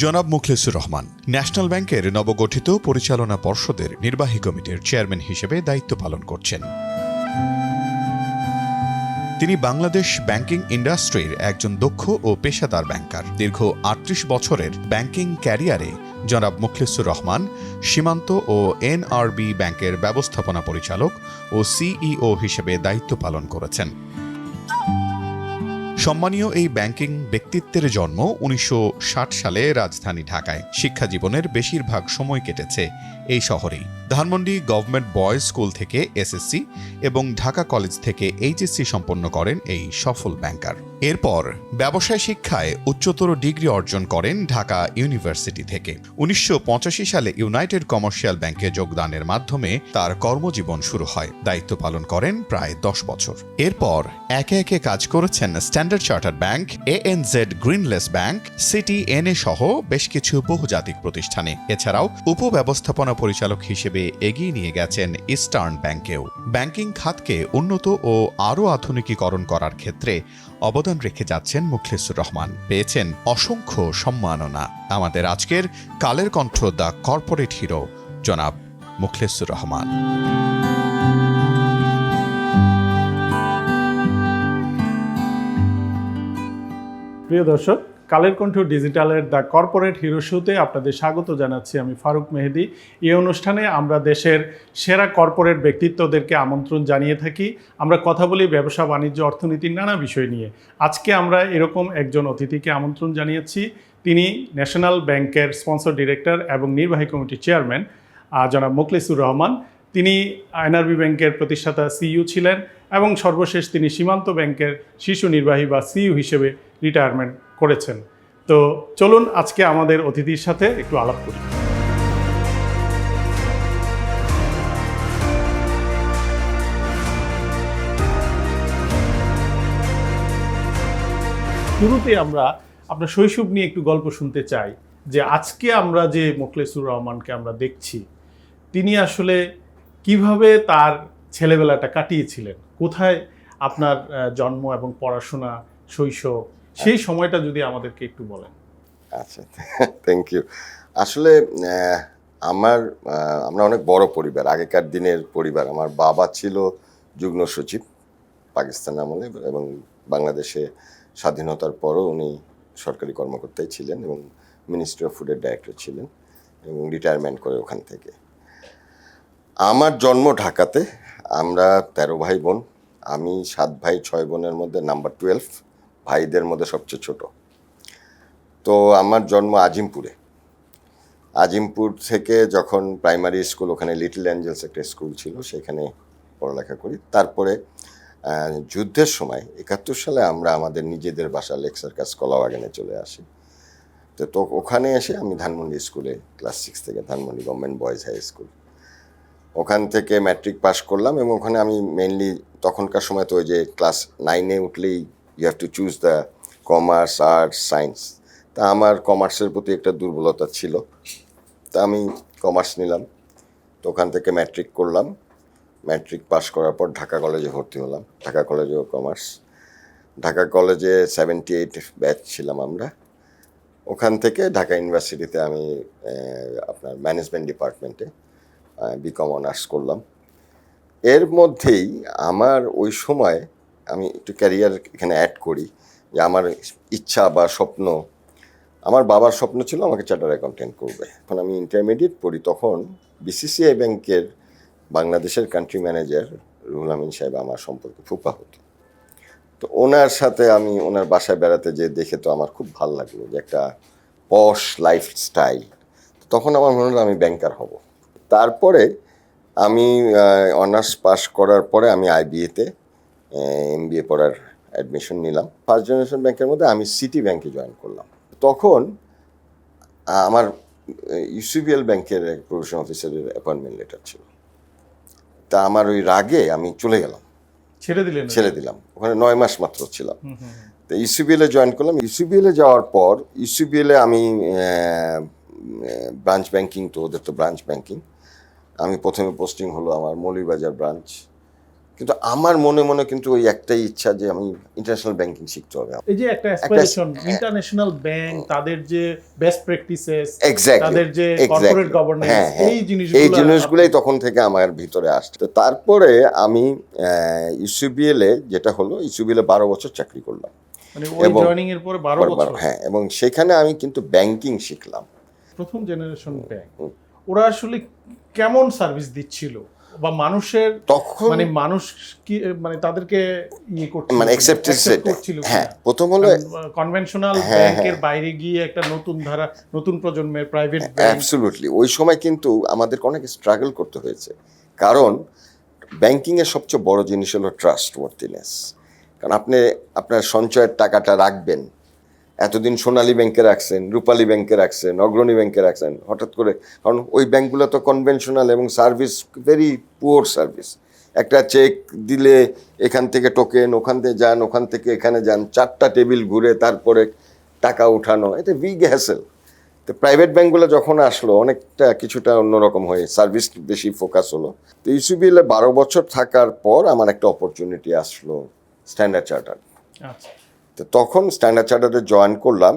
জনাব মুখলেসুর রহমান ন্যাশনাল ব্যাংকের নবগঠিত পরিচালনা পর্ষদের নির্বাহী কমিটির চেয়ারম্যান হিসেবে দায়িত্ব পালন করছেন। তিনি বাংলাদেশ ব্যাংকিং ইন্ডাস্ট্রির একজন দক্ষ ও পেশাদার ব্যাংকার। দীর্ঘ ৩৮ বছরের ব্যাংকিং ক্যারিয়ারে জনাব মুখলেসুর রহমান সীমান্ত ও এনআরবি ব্যাংকের ব্যবস্থাপনা পরিচালক ও সিইও হিসেবে দায়িত্ব পালন করেছেন। সম্মানীয় এই ব্যাংকিং ব্যক্তিত্বের জন্ম ১৯৬০ সালে রাজধানী ঢাকায়। শিক্ষা জীবনের বেশিরভাগ সময় কেটেছে এই শহরেই। ধানমন্ডি গভর্নমেন্ট বয়েজ স্কুল থেকে এসএসসি এবং ঢাকা কলেজ থেকে এইচএসসি সম্পন্ন করেন এই সফল ব্যাংকার। এরপর ব্যবসায় শিক্ষায় উচ্চতর ডিগ্রি অর্জন করেন ঢাকা ইউনিভার্সিটি থেকে। ১৯৮৫ সালে ইউনাইটেড কমার্শিয়াল ব্যাংকে যোগদানের মাধ্যমে তার কর্মজীবন শুরু হয়। দায়িত্ব পালন করেন প্রায় ১০ বছর। এরপর একে একে কাজ করেছেন Standard Chartered bank, ANZ Grindlays bank, Citi NA সহ বেশ কিছু বহুজাতিক প্রতিষ্ঠানে। এছাড়াও উপব্যবস্থাপনা পরিচালক হিসেবে এগিয়ে নিয়ে গেছেন ইস্টার্ন ব্যাংকেও। ব্যাংকিং খাতকে উন্নত ও আরও আধুনিকীকরণ করার ক্ষেত্রে অবদান রেখে যাচ্ছেন মুখলেসুর রহমান। পেয়েছেন অসংখ্য সম্মাননা। আমাদের আজকের Kaler Kantho the corporate hero জনাব মুখলেসুর রহমান। প্রিয় দর্শক, Kaler Kantho ডিজিটালের the corporate hero শোতে আপনাদের স্বাগত জানাচ্ছি। আমি ফারুক মেহেদি। এই অনুষ্ঠানে আমরা দেশের সেরা কর্পোরেট ব্যক্তিত্বদেরকে আমন্ত্রণ জানিয়ে থাকি। আমরা কথা বলি ব্যবসা, বাণিজ্য, অর্থনীতির নানা বিষয় নিয়ে। আজকে আমরা এরকম একজন অতিথিকে আমন্ত্রণ জানিয়েছি। তিনি ন্যাশনাল ব্যাংকের স্পন্সর ডিরেক্টর এবং নির্বাহী কমিটির চেয়ারম্যান জনাব মুখলেসুর রহমান। তিনি এনআরবি ব্যাংকের প্রতিষ্ঠাতা সিইও ছিলেন এবং সর্বশেষ তিনি সীমান্ত ব্যাংকের শীর্ষ নির্বাহী বা সিইও হিসেবে রিটায়ারমেন্ট করেছেন। তো চলুন আজকে আমাদের অতিথির সাথে একটু আলাপ করি। শুরুতে আমরা আপনার শৈশব নিয়ে একটু গল্প শুনতে চাই, যে আজকে আমরা যে মুখলেসুর রহমানকে আমরা দেখছি, তিনি আসলে কিভাবে তার ছেলেবেলাটা কাটিয়েছিলেন, কোথায় আপনার জন্ম এবং পড়াশোনা, শৈশব, সেই সময়টা যদি আমাদেরকে একটু বলেন। আচ্ছা, থ্যাংক ইউ। আসলে আমরা অনেক বড় পরিবার, আগেকার দিনের পরিবার। আমার বাবা ছিল যুগ্ম সচিব পাকিস্তান আমলে, এবং বাংলাদেশে স্বাধীনতার পরও উনি সরকারি কর্মকর্তাই ছিলেন এবং মিনিস্ট্রি অফ ফুডের ডাইরেক্টর ছিলেন এবং রিটায়ারমেন্ট করে ওখান থেকে। আমার জন্ম ঢাকাতে। আমরা ১৩ ভাই বোন। আমি ৭ ভাই ৬ বোনের মধ্যে নাম্বার 12, ভাইদের মধ্যে সবচেয়ে ছোট। তো আমার জন্ম আজিমপুরে। আজিমপুর থেকে যখন প্রাইমারি স্কুল, ওখানে লিটল অ্যাঞ্জেলস একটা স্কুল ছিল, সেখানে পড়ালেখা করি। তারপরে যুদ্ধের সময় ৭১ সালে আমরা আমাদের নিজেদের বাসা লেক সার্কাস কলাবাগানে চলে আসি। তো ওখানে এসে আমি ধানমন্ডি স্কুলে ক্লাস 6 থেকে, Dhanmondi government boys high school, ওখান থেকে ম্যাট্রিক পাস করলাম। এবং ওখানে আমি মেইনলি, তখনকার সময় তো ওই যে ক্লাস 9-এ উঠলেই you have to choose the commerce, arts, science. তা আমার কমার্সের প্রতি একটা দুর্বলতা ছিল, তা আমি কমার্স নিলাম। তো ওখান থেকে ম্যাট্রিক করলাম। ম্যাট্রিক পাস করার পর ঢাকা কলেজে ভর্তি হলাম। ঢাকা কলেজেও কমার্স। ঢাকা কলেজে 78 ব্যাচ ছিলাম আমরা। ওখান থেকে ঢাকা ইউনিভার্সিটিতে আমি আপনার ম্যানেজমেন্ট ডিপার্টমেন্টে বিকম অনার্স করলাম। এর মধ্যেই আমার ওই সময়, আমি একটু ক্যারিয়ার এখানে অ্যাড করি, যে আমার ইচ্ছা বা স্বপ্ন, আমার বাবার স্বপ্ন ছিল আমাকে চার্টার্ড অ্যাকাউন্টেন্ট করবে। এখন আমি ইন্টারমিডিয়েট পড়ি, তখন বিসিসিআই ব্যাংকের বাংলাদেশের কান্ট্রি ম্যানেজার রুহুল আমিন সাহেব আমার সম্পর্কে ফুপা হতো। তো ওনার সাথে আমি ওনার বাসায় বেড়াতে যেয়ে দেখে তো আমার খুব ভালো লাগলো, যে একটা পশ লাইফস্টাইল। তখন আমার মনে হলো আমি ব্যাংকার হব। তারপরে আমি অনার্স পাস করার পরে আমি আইবিএতে এমবিএ পড়ার অ্যাডমিশন নিলাম। ফার্স্ট জেনারেশন ব্যাংকের মধ্যে আমি সিটি ব্যাংকে জয়েন করলাম। তখন আমার ইউসিবিএল ব্যাংকের প্রভিশন অফিসারের অ্যাপয়েন্টমেন্ট লেটার ছিল। তা আমার ওই রাগে আমি চলে গেলাম, ছেড়ে দিলাম। ওখানে 9 মাস মাত্র ছিলাম। তো ইউসিবিএলে জয়েন করলাম। ইউসিবিএলে যাওয়ার পর ইউসিবিএলে আমি ব্রাঞ্চ ব্যাংকিং, তো ওদের তো ব্রাঞ্চ ব্যাংকিং, আমি প্রথমে পোস্টিং হলো আমার মৌলভীবাজার ব্রাঞ্চ, কিন্তু আমার মনে মনে কিন্তু ওই একটাই ইচ্ছা যে আমি ইন্টারন্যাশনাল ব্যাংকিং শিখতে হবে। এই যে একটা অ্যাসপিরেশন, ইন্টারন্যাশনাল ব্যাংক, তাদের যে বেস্ট প্র্যাকটিসেস, এক্স্যাক্টলি, তাদের যে কর্পোরেট গভর্নেন্স, এই এই জিনিসগুলোই তখন থেকে আমার ভিতরে আসছে। তো তারপরে আমি ইউসিবিএল এ যেটা হলো, ইউসিবিএল এ 12 বছর চাকরি করলাম, মানে ওই জয়েনিং এর পরে 12 বছর। হ্যাঁ, এবং সেখানে আমি কিন্তু ব্যাংকিং শিখলাম। প্রথম জেনারেশন ব্যাংক, ওরা আসলে কেমন সার্ভিস দিচ্ছিল বা মানুষের তখন মানে মানুষ কি মানে তাদেরকে ইয়ে করছিল, মানে অ্যাকসেপ্টেন্স করছিল? হ্যাঁ, প্রথম হলো কনভেনশনাল ব্যাংকের বাইরে গিয়ে একটা নতুন ধারা, নতুন প্রজন্মের প্রাইভেট ব্যাংক। অ্যাবসলিউটলি। ওই সময় কিন্তু আমাদেরকে অনেক স্ট্রাগল করতে হয়েছে, কারণ ব্যাংকিংয়ের সবচেয়ে বড় জিনিস হলো ট্রাস্টওয়ার্থিনেস। কারণ আপনি আপনার সঞ্চয়ের টাকাটা রাখবেন, এতদিন সোনালী ব্যাংকে রাখছেন, রূপালী ব্যাংকে রাখছেন, অগ্রণী ব্যাংকে রাখছেন, হঠাৎ করে, কারণ ওই ব্যাংকগুলো তো কনভেনশনাল এবং সার্ভিস ভেরি পুয়ার সার্ভিস। একটা চেক দিলে এখান থেকে টোকেন, ওখান থেকে যান, ওখান থেকে এখানে যান, 4টা টেবিল ঘুরে তারপরে টাকা উঠানো, এটা বিগ হ্যাসেল। তো প্রাইভেট ব্যাংকগুলো যখন আসলো অনেকটা কিছুটা অন্যরকম হয়ে সার্ভিস বেশি ফোকাস হলো। তো ইউসিবিএল 12 বছর থাকার পর আমার একটা অপরচুনিটি আসলো স্ট্যান্ডার্ড চার্টার্ড। আচ্ছা, তো তখন স্ট্যান্ডার্ড চার্টার্ডে জয়েন করলাম,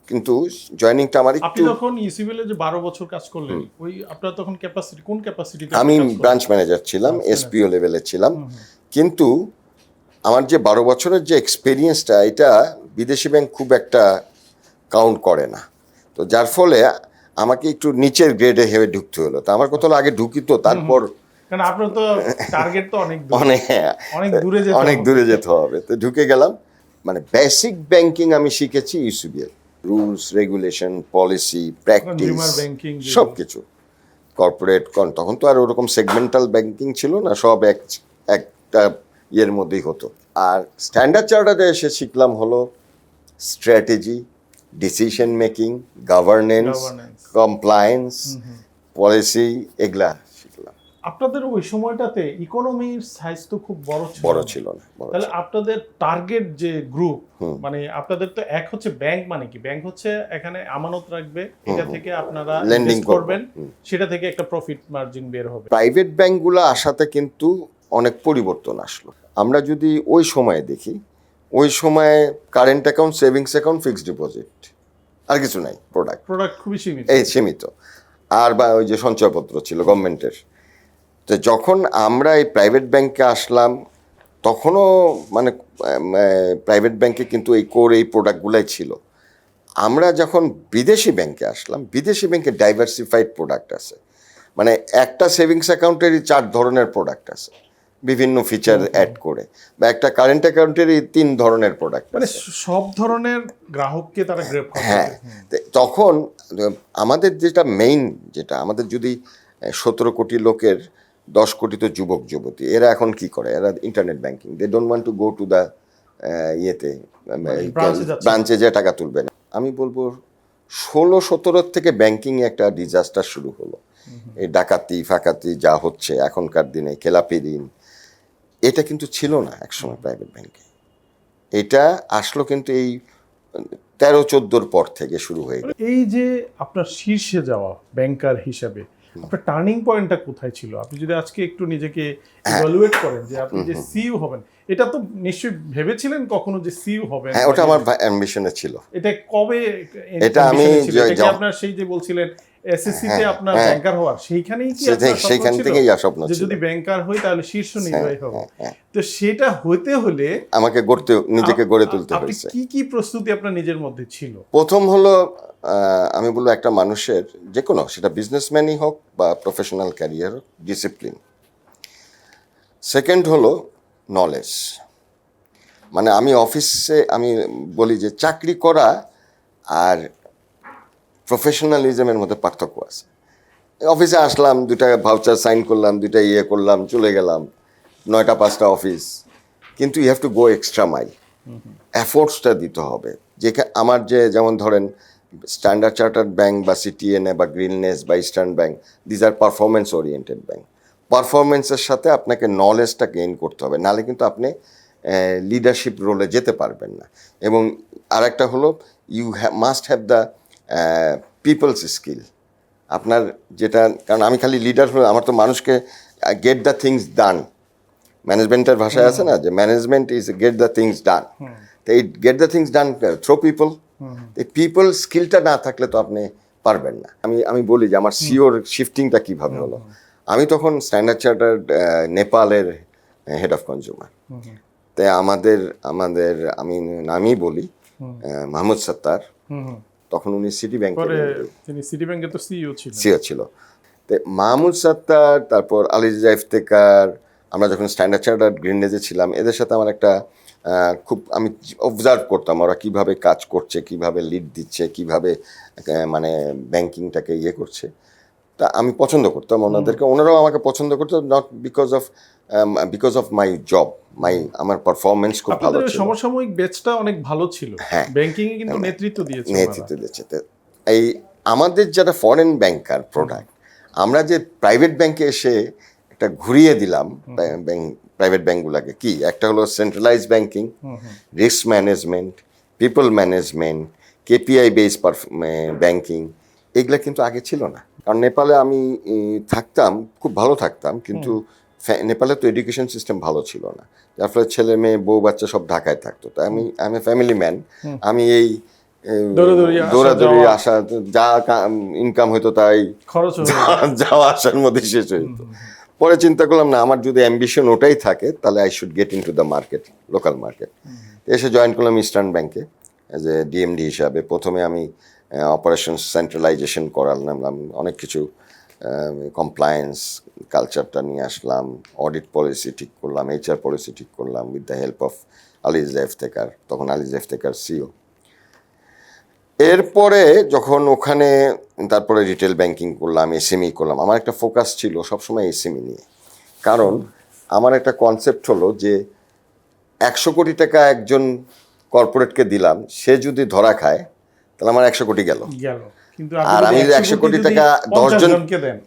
কিন্তু জয়েনিংটা আমার আপনি একটু, যখন ইউসিবিএল এ যে 12 বছর কাজ করলেন, ওই আপনার তখন ক্যাপাসিটি, কোন ক্যাপাসিটিতে? আমি ব্রাঞ্চ ম্যানেজার ছিলাম, এসপিও লেভেলে ছিলাম। কিন্তু আমার যে 12 বছরের যে এক্সপিরিয়েন্সটা, এটা বিদেশি ব্যাংক খুব একটা কাউন্ট করে না। তো যার ফলে আমাকে একটু নিচের গ্রেডে হেবে ঢুকতে হলো। তো আমার কথা হলো আগে ঢুকি তো, তারপর কারণ আপনার তো টার্গেট তো অনেক দূর, অনেক অনেক দূরে যেতে হবে। তো ঢুকে গেলাম, মানে বেসিক ব্যাংকিং আমি শিখেছি UCBL, rules, regulation, policy, practice, consumer banking, সব কিছু। কর্পোরেট, তখন তো আর ওরকম সেগমেন্টাল ব্যাংকিং ছিল না, সব একটা ইয়ের মধ্যেই হতো। আর স্ট্যান্ডার্ড চার্টার্ডে এসে শিখলাম হলো strategy, decision making, governance, compliance, policy, এগুলা শিখলাম। আপনাদের ওই সময়টাতে ইকোনমির সাইজ তো খুব বড় ছিল না। তাহলে আপনাদের টার্গেট যে গ্রুপ, মানে আপনাদের তো এক হচ্ছে ব্যাংক, মানে কি ব্যাংক হচ্ছে এখানে আমানত রাখবে, এটা থেকে আপনারা লেন্ডিং করবেন, সেটা থেকে একটা প্রফিট মার্জিন বের হবে। প্রাইভেট ব্যাংকগুলো আসাতে কিন্তু অনেক পরিবর্তন আসলো। আমরা যদি ওই সময়ে দেখি, ওই সময়ে current account, savings account, fixed deposit, আর কিছু নাই। প্রোডাক্ট খুবই সীমিত। আর বা ওই যে সঞ্চয়পত্র ছিল গভর্নমেন্টের। তো যখন আমরা এই প্রাইভেট ব্যাংকে আসলাম, তখনও মানে প্রাইভেট ব্যাংকে কিন্তু এই প্রোডাক্টগুলাই ছিল। আমরা যখন বিদেশি ব্যাংকে আসলাম, বিদেশি ব্যাংকে ডাইভার্সিফাইড প্রোডাক্ট আছে, মানে একটা সেভিংস অ্যাকাউন্টেরই 4 ধরনের প্রোডাক্ট আছে, বিভিন্ন ফিচার অ্যাড করে, বা একটা কারেন্ট অ্যাকাউন্টেরই 3 ধরনের প্রোডাক্ট, মানে সব ধরনের গ্রাহককে তারা গ্রেপ করে। হ্যাঁ, তখন আমাদের যেটা মেইন, যেটা আমাদের যদি 17 কোটি লোকের 10 কোটি তো যুবক যুবতী, এরা এখন কি করে, এরা internet banking, they don't want to go to the ইয়েতে ব্রাঞ্চে যে টাকা তুলবে না। আমি বলবো 16-17 থেকে ব্যাংকিং একটা ডিজাস্টার শুরু হলো। এই ডাকাতি ফাকাতি যা হচ্ছে এখনকার দিনে, খেলাপি ঋণ, এটা কিন্তু ছিল না একসময় প্রাইভেট ব্যাংকে। এটা আসলো কিন্তু এই 13-14 পর থেকে শুরু হয়ে গেল। এই যে আপনার শীর্ষে যাওয়া ব্যাংকার হিসাবে আপনার টার্নিং পয়েন্টটা কোথায় ছিল? আপনি যদি আজকে একটু নিজেকে ইভালুয়েট করেন যে আপনি যে সিইও হবেন, এটা তো নিশ্চয়ই ভেবেছিলেন কখনো যে সিইও হবেন? হ্যাঁ, ওটা আমার অ্যাম্বিশনে ছিল। এটা কবে? এটা আমি আপনার সেই যে বলছিলেন এসএসসি তে আপনার ব্যাংকার হওয়ার, সেইখানেই কি সেইখান থেকেই স্বপ্ন ছিল যে যদি ব্যাংকার হই তাহলে শীর্ষ নির্বাহী হব। তো সেটা হতে হলে আমাকে নিজেকে গড়ে তুলতে হয়েছে। কি কি প্রস্তুতি আপনার নিজের মধ্যে ছিল? প্রথম হলো, আমি বলবো একটা মানুষের, যে কোনো, সেটা বিজনেসম্যানই হোক বা প্রফেশনাল ক্যারিয়ার হোক, ডিসিপ্লিন। সেকেন্ড হলো নলেজ। মানে আমি অফিসে আমি বলি যে চাকরি করা আর প্রফেশনালিজমের মধ্যে পার্থক্য আছে। অফিসে আসলাম, 2টা ভাউচার সাইন করলাম, 2টা করলাম, চলে গেলাম, 9টা-5টা অফিস। কিন্তু you have to go extra mile, এফোর্টসটা দিতে হবে। আমার যেমন ধরেন স্ট্যান্ডার্ড চার্টার্ড ব্যাংক বা সিটিএনএ বা গ্রিননেস বা eastern bank, these are performance oriented bank. পারফরমেন্সের সাথে আপনাকে নলেজটা গেইন করতে হবে, নাহলে কিন্তু আপনি লিডারশিপ রোলে যেতে পারবেন না। এবং আরেকটা হলো, you must have the people's skill. আপনার যেটা, কারণ আমি খালি লিডার হলে আমার তো মানুষকে গেট দ্য থিংস ডান, ম্যানেজমেন্টের ভাষায় আছে না যে management is get the things done. তো এই get the things done through people. এই পিপল স্কিলটা না থাকলে তো আপনি পারবেন না। আমি বলি যে আমার সিওর শিফটিংটা কিভাবে হলো। আমি তখন স্ট্যান্ডার্ড চার্টার্ড নেপালের হেড অফ কনজিউমার। তাই আমাদের আমি নামই বলি মাহমুদ সত্তার, তখন উনি সিটি ব্যাংকে তো সিও ছিল। তো মাহমুদ সত্তার, তারপর আলিজা ইফতেকার, আমরা যখন স্ট্যান্ডার্ড চার্টার্ড গ্রিনেজে ছিলাম, এদের সাথে আমার একটা খুব আমি অবজার্ভ করতাম ওরা কিভাবে কাজ করছে, কিভাবে লিড দিচ্ছে, কিভাবে মানে ব্যাংকিংটাকে ইয়ে করছে। তা আমি পছন্দ করতাম ওনাদেরকে, ওনারাও আমাকে পছন্দ করতো, not because of my job, আমার পারফরমেন্স খুব ভালো ছিল। সমসাময়িক ব্যাচটা অনেক ভালো ছিল, ব্যাংকিং এ কিন্তু নেতৃত্ব দিয়েছে। এই আমাদের যারা ফরেন ব্যাংকার প্রোডাক্ট, আমরা যে প্রাইভেট ব্যাংকে এসে একটা ঘুরিয়ে দিলাম প্রাইভেট ব্যাংকগুলোকে, কি একটা হলো centralise banking, risk management, people management, KPI base banking, এগুলা কিন্তু আগে ছিল না। কারণ নেপালে আমি থাকতাম, খুব ভালো থাকতাম, কিন্তু নেপালে তো এডুকেশন সিস্টেম ভালো ছিল না, যার ফলে ছেলে মেয়ে বউ বাচ্চা সব ঢাকায় থাকতো। তাই আমি ফ্যামিলি ম্যান, আমি এই দৌড়াদৌড়ি আসা, যা ইনকাম হইতো তাই যাওয়া আসার মধ্যে শেষ হইতো। পরে চিন্তা করলাম না, আমার যদি অ্যাম্বিশন ওটাই থাকে তাহলে I should get into the market, local market. এসে জয়েন করলাম ইস্টার্ন ব্যাংকে অ্যাজ এ ডিএমডি হিসাবে। প্রথমে আমি অপারেশন সেন্ট্রালাইজেশন করালাম, অনেক কিছু কমপ্লায়েন্স কালচারটা নিয়ে আসলাম, অডিট পলিসি ঠিক করলাম, এইচআর পলিসি ঠিক করলাম with the help of Aliza Iftekhar, তখন আলিজা ইফতেকার সিও। এরপরে যখন ওখানে তারপরে রিটেল ব্যাংকিং করলাম, এসএমই করলাম। আমার একটা ফোকাস ছিল সবসময় এসএমই নিয়ে, কারণ আমার একটা কনসেপ্ট হলো যে 100 কোটি টাকা একজন কর্পোরেটকে দিলাম, সে যদি ধরা খায় তাহলে আমার 100 কোটি গেল। আর আমি যদি 100 কোটি টাকা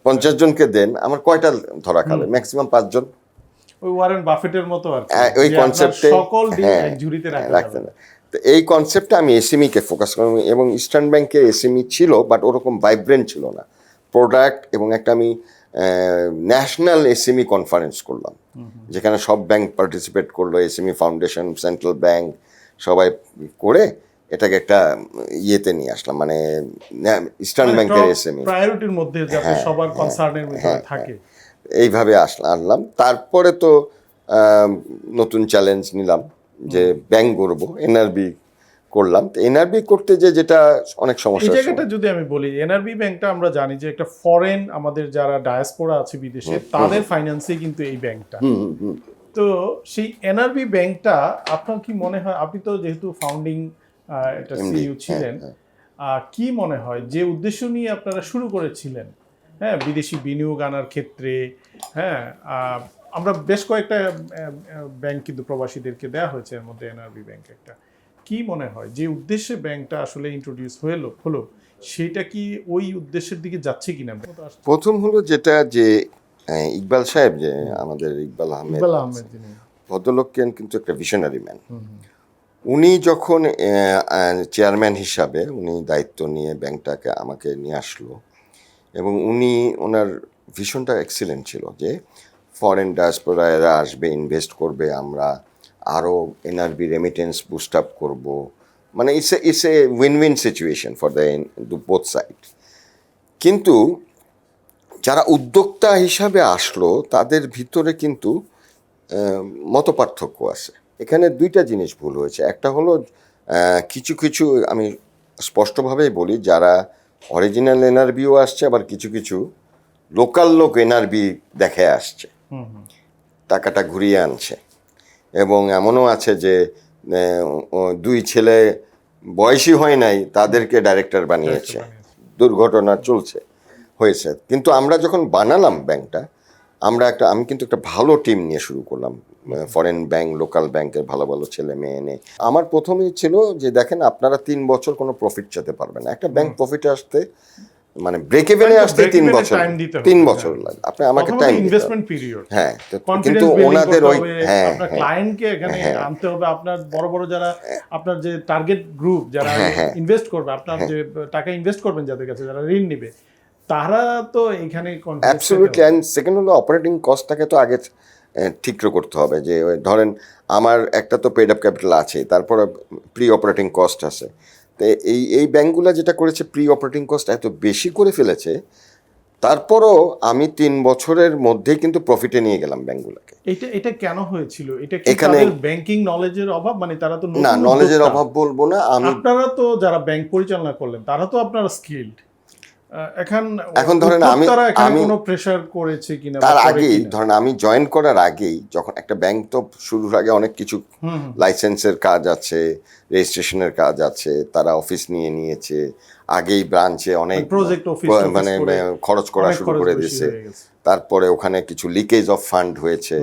50 জনকে দেন, আমার কয়টা ধরা খাবে? ম্যাক্সিমাম 5 জন। ওই ওয়ারেন বাফেটের মতো আর কি, ওই কনসেপ্টে সকল ডিল এক ঝুড়িতে রাখতে না। তো এই কনসেপ্টে আমি এসএমই কে ফোকাস করলাম, এবং ইস্টার্ন ব্যাংকে এসএমই ছিল বাট ওরকম ভাইব্রেন্ট ছিল না প্রোডাক্ট। এবং একটা আমি ন্যাশনাল এসএমই কনফারেন্স করলাম, যেখানে সব ব্যাংক পার্টিসিপেট করলো, এসএমই ফাউন্ডেশন, সেন্ট্রাল ব্যাংক, সবাই করে এটাকে একটা ইয়েতে নিয়ে আসলাম, মানে ইস্টার্ন ব্যাংকের এসএমই প্রায়োরিটির মধ্যে যাতে সবার কনসার্নের ভিতরে থাকে, এইভাবে আনলাম। তারপরে তো নতুন চ্যালেঞ্জ নিলাম যে ব্যাংক করবো, এনআরবি করলাম। তো এনআরবি করতে যেটা অনেক সমস্যা। এই জায়গাটা যদি আমি বলি, এনআরবি ব্যাংকটা আমরা জানি যে একটা ফরেন, আমাদের যারা ডায়াসপোরা আছে বিদেশে, তাদের ফাইন্যান্সে কিন্তু এই ব্যাংকটা। তো সেই এনআরবি ব্যাংকটা আপনার কি মনে হয়, আপনি তো যেহেতু ফাউন্ডিং এটা সিইও ছিলেন, কি মনে হয় যে উদ্দেশ্য নিয়ে আপনারা শুরু করেছিলেন, হ্যাঁ, বিদেশি বিনিয়োগ আনার ক্ষেত্রে, হ্যাঁ, আমরা বেশ কয়েকটা ব্যাংক কিন্তু প্রবাসীদেরকে দেওয়া হয়েছে, এর মধ্যে এনআরবি ব্যাংক একটা, কি মনে হয় যে উদ্দেশ্যে ব্যাংকটা আসলে ইন্ট্রোডিউস হলো সেটা কি ওই উদ্দেশ্যের দিকে যাচ্ছে কিনা? প্রথম হলো যেটা যে ইকবাল সাহেব, যে আমাদের ইকবাল আহমেদ ভদ্রলোক কিন্তু একটা ভিশনারি ম্যান। উনি যখন চেয়ারম্যান হিসাবে উনি দায়িত্ব নিয়ে ব্যাংকটাকে আমাকে নিয়ে আসলো, এবং ওনার ভিশনটা এক্সিলেন্ট ছিল যে ফরেন ডায়াসপোরা এরা আসবে, ইনভেস্ট করবে, আমরা আরও এনআরবি রেমিটেন্স বুস্ট আপ করবো, মানে it's a win win situation for the both side. কিন্তু যারা উদ্যোক্তা হিসাবে আসলো তাদের ভিতরে কিন্তু মতপার্থক্য আছে। এখানে দুইটা জিনিস ভুল হয়েছে। একটা হলো কিছু কিছু, আমি স্পষ্টভাবেই বলি, যারা অরিজিনাল এনআরবিও আসছে, আবার কিছু কিছু লোকাল লোক এনআরবি দেখে আসছে, টাকাটা ঘুরিয়ে আনছে। এবং এমনও আছে যে 2 ছেলে বয়সী হয় নাই, তাদেরকে ডাইরেক্টর বানিয়েছে, দুর্ঘটনা হয়েছে। কিন্তু আমরা যখন বানালাম ব্যাংকটা, আমি কিন্তু একটা ভালো টিম নিয়ে শুরু করলাম, ফরেন ব্যাংক, লোকাল ব্যাংকের ভালো ভালো ছেলে মেয়ে এনে। আমার প্রথমেই ছিল যে দেখেন, আপনারা 3 বছর কোনো প্রফিট চাইতে পারবেন না। একটা ব্যাংক প্রফিটে আসতে, মানে ব্রেক ইভেনে আসতে 3 বছর লাগে। আপনি আমাকে টাইম ইনভেস্টমেন্ট পিরিয়ড, হ্যাঁ, কিন্তু ওনাদের ওই আপনার ক্লায়েন্টকে এখানে আনতে হবে, আপনার বড় বড় যারা আপনার যে টার্গেট গ্রুপ যারা ইনভেস্ট করবে, আপনার যে টাকা ইনভেস্ট করবেন যাদের কাছে, যারা ঋণ নেবে, তারা তো এখানে অ্যাবসলিউটলি। অ্যান্ড সেকেন্ড হলো অপারেটিং কস্টটাকে তো আগে ঠিক করতে হবে, যে ওই ধরেন আমার একটা তো পেড আপ ক্যাপিটাল আছে, তারপরে প্রি অপারেটিং কস্ট আছে। তো এই ব্যাঙ্কগুলো যেটা করেছে, প্রি অপারেটিং কস্ট এত বেশি করে ফেলেছে, তারপরও আমি 3 বছরের মধ্যেই কিন্তু প্রফিটে নিয়ে গেলাম ব্যাঙ্কগুলোকে। এটা কেন হয়েছিল? এটা কি এখানে- তাদের ব্যাংকিং নলেজের অভাব? মানে তারা তো নতুন না, নলেজের উদ্যোক্তা। অভাব বলবো না আমি। আপনারা তো যারা ব্যাংক পরিচালনা করলেন তারা তো আপনারা স্কিলড। এখন ধরেন তারা এখানে আমি কোনো প্রেসার করেছে কিনা বা তার করে আগেই কিনা? ধরেন আমি জয়েন করার আগেই, যখন একটা ব্যাংক তো শুরুর আগে অনেক কিছু লাইসেন্সের কাজ আছে, রেজিস্ট্রেশনের কাজ আছে, তারা অফিস নিয়েছে, আগেই ব্রাঞ্চে অনেক প্রজেক্ট অফিস মানে খরচ করা শুরু করে দিয়েছে। তারপরে ওখানে কিছু লিকেজ অফ ফান্ড হয়েছে,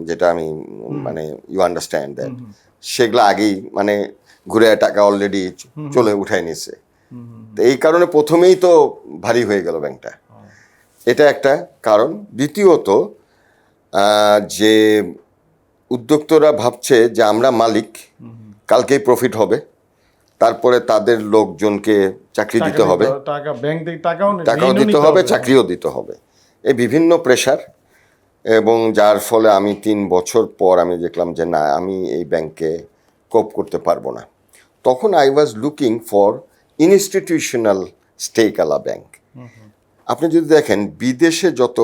যেটা আমি মানে ইউ আন্ডারস্ট্যান্ড দ্যাট, সেগুলো আগেই মানে ঘুরে টাকা অলরেডি চলে উঠাই নিছে। তো এই কারণে প্রথমেই তো ভারী হয়ে গেল ব্যাংকটা, এটা একটা কারণ। দ্বিতীয়ত যে উদ্যোক্তারা ভাবছে যে আমরা মালিক, কালকেই প্রফিট হবে, তারপরে তাদের লোকজনকে চাকরি দিতে হবে, টাকা ব্যাংক থেকে টাকাও দিতে হবে, চাকরিও দিতে হবে, এই বিভিন্ন প্রেশার। এবং যার ফলে আমি 3 বছর পর আমি দেখলাম যে না, আমি এই ব্যাংকে কোপ করতে পারবো না। তখন I was looking for institutional স্টেকওয়ালা ব্যাংক। আপনি যদি দেখেন বিদেশে যত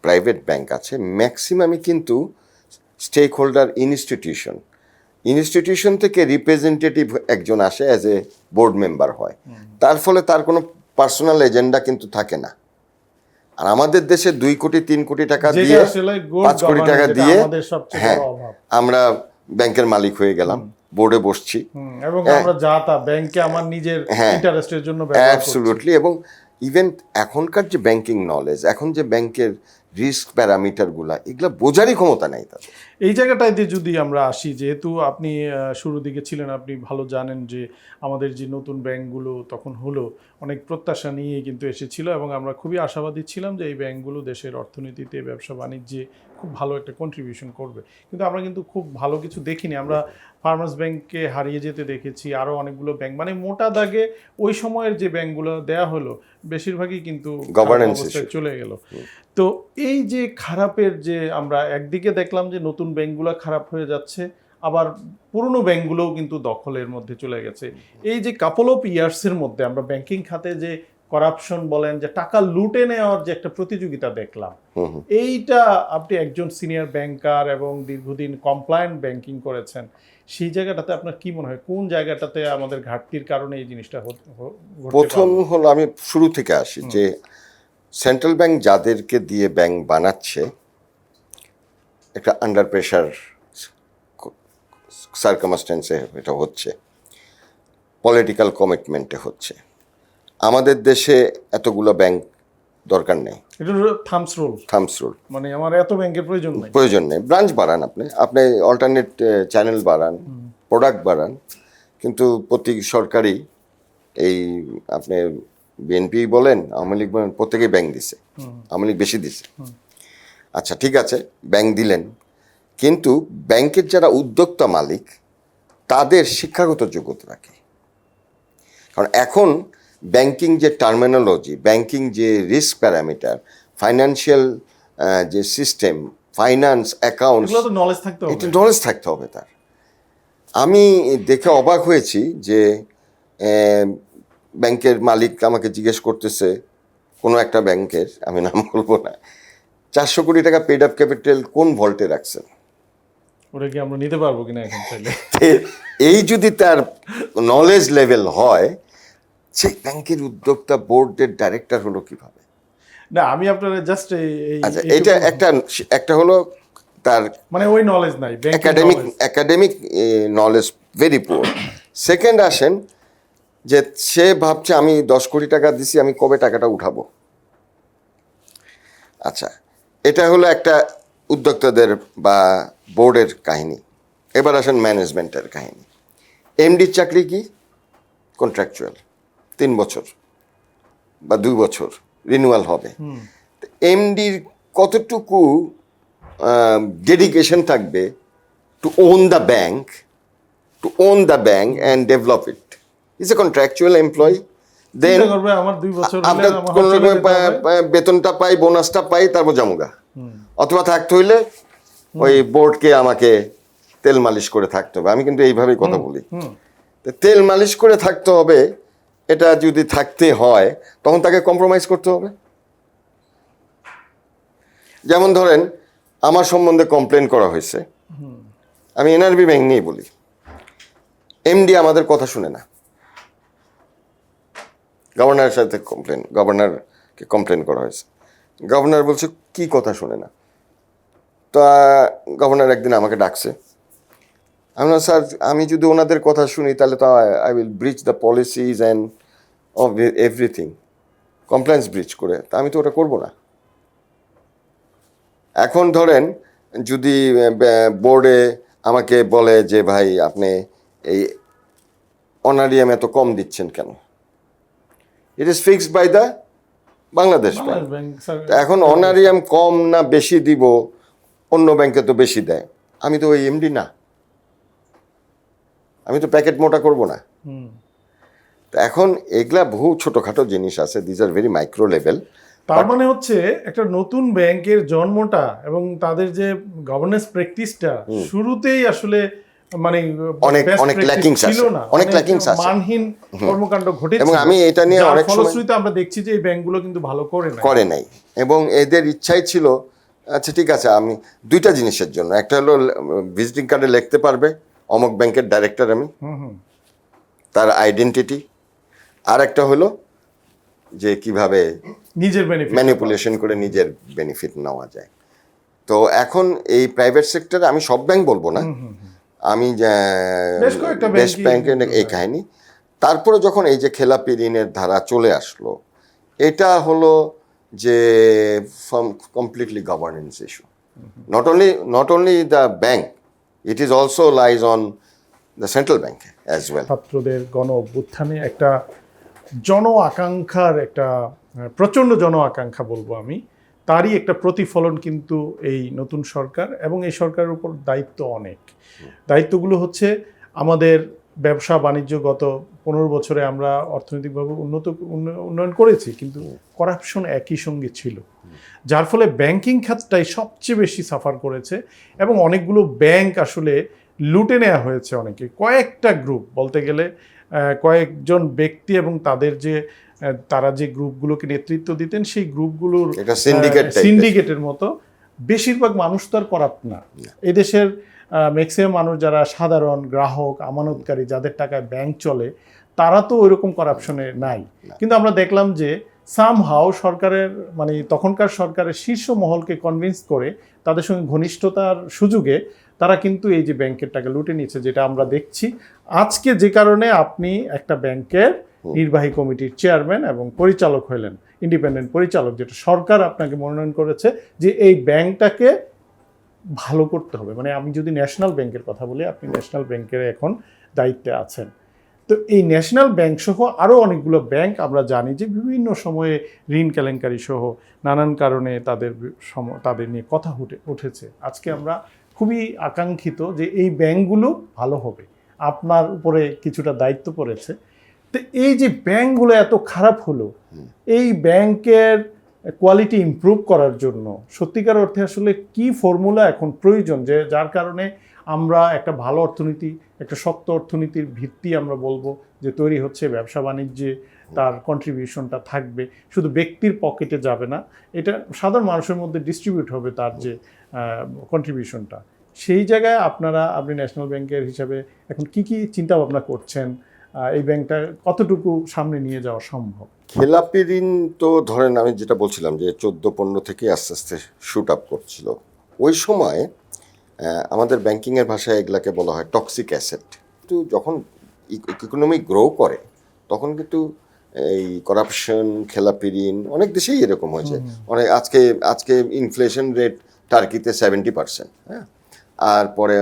প্রাইভেট ব্যাংক আছে, ম্যাক্সিমামই কিন্তু স্টেক হোল্ডার ইনস্টিটিউশন থেকে রিপ্রেজেন্টেটিভ একজন আসে, অ্যাজ এ বোর্ড মেম্বার হয়। তার ফলে তার কোনো পার্সোনাল এজেন্ডা কিন্তু থাকে না। আর আমাদের দেশে 2 কোটি 3 কোটি টাকা দিয়ে, 5 কোটি টাকা দিয়ে, হ্যাঁ, আমরা ব্যাংকের মালিক হয়ে গেলাম, বোর্ডে বসছি, এবং আমরা যা তা ব্যাংকে আমার নিজের ইন্টারেস্টের জন্য ব্যবহার করছি। অ্যাবসলিউটলি। এবং ইভেন এখনকার যে ব্যাংকিং নলেজ, এখন যে ব্যাংকের রিস্ক প্যারামিটারগুলা, এগুলা বোঝারই ক্ষমতা নাই তাদের। এই জায়গাটাতে যদি আমরা আসি, যেহেতু আপনি শুরুর দিকে ছিলেন, আপনি ভালো জানেন যে আমাদের যে নতুন ব্যাংকগুলো তখন হলো, অনেক প্রত্যাশা নিয়ে কিন্তু এসেছিল এবং আমরা খুবই আশাবাদী ছিলাম যে এই ব্যাংকগুলো দেশের অর্থনীতিতে, ব্যবসা বাণিজ্যে খুব ভালো একটা কন্ট্রিবিউশন করবে। কিন্তু আমরা কিন্তু খুব ভালো কিছু দেখিনি। আমরা ফার্মার্স ব্যাংককে হারিয়ে যেতে দেখেছি, আরও অনেকগুলো ব্যাংক, মানে মোটা দাগে ওই সময়ের যে ব্যাংকগুলো দেয়া হলো বেশিরভাগই কিন্তু গভর্নেন্স অবস্থায় চলে গেল। তো এই যে খারাপের যে, আমরা একদিকে দেখলাম যে নতুন ব্যাংকগুলো খারাপ হয়ে যাচ্ছে, আবার পুরনো ব্যাংকগুলোও কিন্তু দখলের মধ্যে চলে গেছে। এই যে কাপল অফ ইয়ার্সের মধ্যে আমরা ব্যাংকিং খাতে যে করাপশন বলেন, যে টাকা লুটে নেওয়ার যে একটা প্রতিযোগিতা দেখলাম, এইটা আপনি একজন সিনিয়র ব্যাংকার এবং দীর্ঘদিন কমপ্লায়েন্ট ব্যাংকিং করেছেন, সেই জায়গাটাতে আপনার কি মনে হয় কোন জায়গাটাতে আমাদের ঘাটতির কারণে এই জিনিসটা প্রথম হলো, আমি শুরু থেকে আসি, যে সেন্ট্রাল ব্যাংক যাদেরকে দিয়ে ব্যাংক বানাচ্ছে, একটা আন্ডার প্রেশার সার্কামস্টেন্সে এটা হচ্ছে, পলিটিক্যাল কমিটমেন্টে হচ্ছে। আমাদের দেশে এতগুলো ব্যাংক দরকার নেই, এটা থামস রুল, মানে আমার এত ব্যাংকের প্রয়োজন নেই। ব্রাঞ্চ বাড়ান, আপনি অল্টারনেট চ্যানেল বাড়ান, প্রোডাক্ট বাড়ান, কিন্তু প্রতি সরকারি, এই আপনি বিএনপি বলেন, আওয়ামী লীগ বলেন, প্রত্যেকেই ব্যাংক দিছে, আওয়ামী লীগ বেশি দিছে। আচ্ছা, ঠিক আছে, ব্যাংক দিলেন, কিন্তু ব্যাংকের যারা উদ্যোক্তা মালিক, তাদের শিক্ষাগত যোগ্যতা রাখে। কারণ এখন ব্যাংকিং যে টার্মিনোলজি, ব্যাংকিং যে রিস্ক প্যারামিটার, ফাইন্যান্সিয়াল যে সিস্টেম, ফাইন্যান্স, অ্যাকাউন্টস, এটা নলেজ থাকতে হবে তার। আমি দেখে অবাক হয়েছি যে ব্যাংকের মালিক আমাকে জিজ্ঞেস করতেছে, কোনো একটা ব্যাংকের, আমি নাম বলবো না, 400 কোটি টাকা পেড আপ ক্যাপিটাল কোন ভল্টে রাখছেন, ওটা কি আমরা নিতে পারবো কিনা এখন চাইলে? এই যদি তার নলেজ লেভেল হয়, সেই ব্যাংকের উদ্যোক্তা বোর্ডের ডাইরেক্টর হলো কিভাবে? না, আমি আপনারা জাস্ট আচ্ছা, এটা একটা হলো তার মানে ওই নলেজ নাই, academic knowledge very poor. Second আসেন যে সে ভাবছে আমি 10 কোটি টাকা দিছি, আমি কবে টাকাটা উঠাবো। আচ্ছা, এটা হলো একটা উদ্যোক্তাদের বা বোর্ডের কাহিনী। এবার আসেন ম্যানেজমেন্টের কাহিনী। এমডির চাকরি কি? কন্ট্রাকচুয়াল, 3 বছর বা 2 বছর রিনিউয়াল হবে। এমডির কতটুকু ডেডিকেশন থাকবে to own the bank and develop it? Is a contractual employee, then চিন্তা করবে আমার 2 বছর হলে আপনার আমার কোন হচ্ছে রকম যেতে হবে। বেতনটা পাই, বোনাসটা পাই, তারপর জামুগা। অথবা থাকতে হইলে ওই বোর্ডকে আমাকে তেল মালিশ করে থাকতে হবে। আমি কিন্তু এইভাবেই কথা বলি। তো তেল মালিশ করে থাকতে হবে, এটা যদি থাকতে হয় তখন তাকে কম্প্রোমাইজ করতে হবে। যেমন ধরেন আমার সম্বন্ধে কমপ্লেন করা হয়েছে, আমি এনআরবি ব্যাংক নিয়ে বলি, এমডি আমাদের কথা শুনে না। গভর্নরের সাথে গভর্নরকে কমপ্লেন করা হয়েছে। গভর্নর বলছে কি কথা শুনে না। তা গভর্নর একদিন আমাকে ডাকছে। আমি বললাম, স্যার আমি যদি ওনাদের কথা শুনি তাহলে তো I will breach the policies and of everything, compliance breach করে, তা আমি তো ওটা করবো না। এখন ধরেন যদি বোর্ডে আমাকে বলে যে ভাই আপনি এই অনারিয়াম এত কম দিচ্ছেন কেন, it is fixed by the Bangladesh bank. Bank sir, এখন অনারিয়াম কম না বেশি দিব, অন্য ব্যাংকে তো বেশি দেয়, আমি তো ওই এমডি না, আমি তো প্যাকেট মোটা করব না। তো এখন এগুলা বহু ছোটখাটো জিনিস আছে, these are very micro level. তার মানে হচ্ছে একটা নতুন ব্যাংকের জন্মটা এবং তাদের যে গভর্নেন্স প্র্যাকটিসটা শুরুতেই আসলে মানে অনেক best অনেক practice ল্যাকিংস ছিল আছে, না, অনেক ল্যাকিংস আছে, মানহীন কর্মকাণ্ড ঘটেছে। এবং আমি এটা নিয়ে অনেক সময় ফলশ্রুতিতে আমরা দেখছি যে এই ব্যাংকগুলো কিন্তু ভালো করে নাই, এবং এদের ইচ্ছাই ছিল আচ্ছা ঠিক আছে আমি দুইটা জিনিসের জন্য, একটা হলো ভিজিটিং কার্ডে লিখতে পারবে অমুক ব্যাংকের ডাইরেক্টর আমি, তার আইডেন্টিটি, আর একটা হলো যে কিভাবে নিজের বেনিফিট ম্যানিপুলেশন করে নিজের বেনিফিট নেওয়া যায়। তো এখন এই প্রাইভেট সেক্টরে আমি সব ব্যাংক বলবো না, আমি বেশ কয়েকটা বেস্ট ব্যাংকই ব্যাংকের এই কাহিনী। তারপরে যখন এই যে খেলাপি ঋণের ধারা চলে আসলো, এটা হলো যে completely governance issue, not only the bank, it is also lies on the central bank as well. ছাত্রদের গণ অভ্যুত্থানে একটা জন আকাঙ্ক্ষার একটা প্রচণ্ড জন আকাঙ্ক্ষা বলবো আমি, তারই একটা প্রতিফলন কিন্তু এই নতুন সরকার, এবং এই সরকারের উপর দায়িত্ব অনেক। দায়িত্বগুলো হচ্ছে আমাদের ব্যবসা বাণিজ্য, গত 15 বছরে আমরা অর্থনৈতিকভাবে উন্নয়ন করেছি, কিন্তু করাপশন একই সঙ্গে ছিল, যার ফলে ব্যাংকিং খাতটাই সবচেয়ে বেশি সাফার করেছে, এবং অনেকগুলো ব্যাংক আসলে লুটে নেওয়া হয়েছে অনেকে, কয়েকটা গ্রুপ বলতে গেলে কয়েকজন ব্যক্তি এবং তাদের যে তারা যে গ্রুপগুলোকে নেতৃত্ব দিতেন সেই গ্রুপগুলোর সিন্ডিকেটের মতো। বেশিরভাগ মানুষ তো আর করাপ্ট না। এদেশের ম্যাক্সিমাম মানুষ যারা সাধারণ গ্রাহক, আমানতকারী, যাদের টাকায় ব্যাংক চলে, তারা তো ওইরকম করাপশনে নাই। কিন্তু আমরা দেখলাম যে সামহাও সরকারের মানে তখনকার সরকারের শীর্ষ মহলকে কনভিন্স করে তাদের সঙ্গে ঘনিষ্ঠতার সুযোগে তারা কিন্তু এই যে ব্যাংকের টাকা লুটে নিয়েছে, যেটা আমরা দেখছি আজকে, যে কারণে আপনি একটা ব্যাংকের নির্বাহী কমিটির চেয়ারম্যান এবং পরিচালক হলেন, ইন্ডিপেন্ডেন্ট পরিচালক, যেটা সরকার আপনাকে মনোনয়ন করেছে যে এই ব্যাংকটাকে ভালো করতে হবে। মানে আমি যদি ন্যাশনাল ব্যাংকের কথা বলি, আপনি ন্যাশনাল ব্যাংকের এখন দায়িত্বে আছেন। তো এই ন্যাশনাল ব্যাংক সহ আরও অনেকগুলো ব্যাংক আমরা জানি যে বিভিন্ন সময়ে ঋণ কেলেঙ্কারি সহ নানান কারণে তাদের নিয়ে কথা উঠেছে। আজকে আমরা খুবই আকাঙ্ক্ষিত যে এই ব্যাংকগুলো ভালো হবে, আপনার উপরে কিছুটা দায়িত্ব পড়েছে। তো এই যে ব্যাংকগুলো এত খারাপ হলো, এই ব্যাংকের কোয়ালিটি ইমপ্রুভ করার জন্য সত্যিকার অর্থে আসলে কি ফর্মুলা এখন প্রয়োজন, যে যার কারণে আমরা একটা ভালো অর্থনীতি, একটা শক্ত অর্থনীতির ভিত্তি আমরা বলবো যে তৈরি হচ্ছে, ব্যবসা বাণিজ্যে তার কন্ট্রিবিউশনটা থাকবে, শুধু ব্যক্তির পকেটে যাবে না, এটা সাধারণ মানুষের মধ্যে ডিস্ট্রিবিউট হবে তার যে কন্ট্রিবিউশনটা। সেই জায়গায় আপনি ন্যাশনাল ব্যাংকের হিসাবে এখন কি চিন্তা ভাবনা করছেন, এই ব্যাংকটা কতটুকু সামনে নিয়ে যাওয়া সম্ভব? খেলাপি ঋণ তো ধরেন আমি যেটা বলছিলাম যে 14-15 থেকে আস্তে আস্তে শুট আপ করছিল, ওই সময় আমাদের ব্যাংকিংয়ের ভাষায় এগুলাকে বলা হয় টক্সিক অ্যাসেট। কিন্তু যখন ইকোনমি গ্রো করে তখন কিন্তু এই করাপশন, খেলাপি ঋণ অনেক দেশেই এরকম হয়েছে। অনেক আজকে ইনফ্লেশন রেট টার্কিতে 70%, হ্যাঁ, আর পরে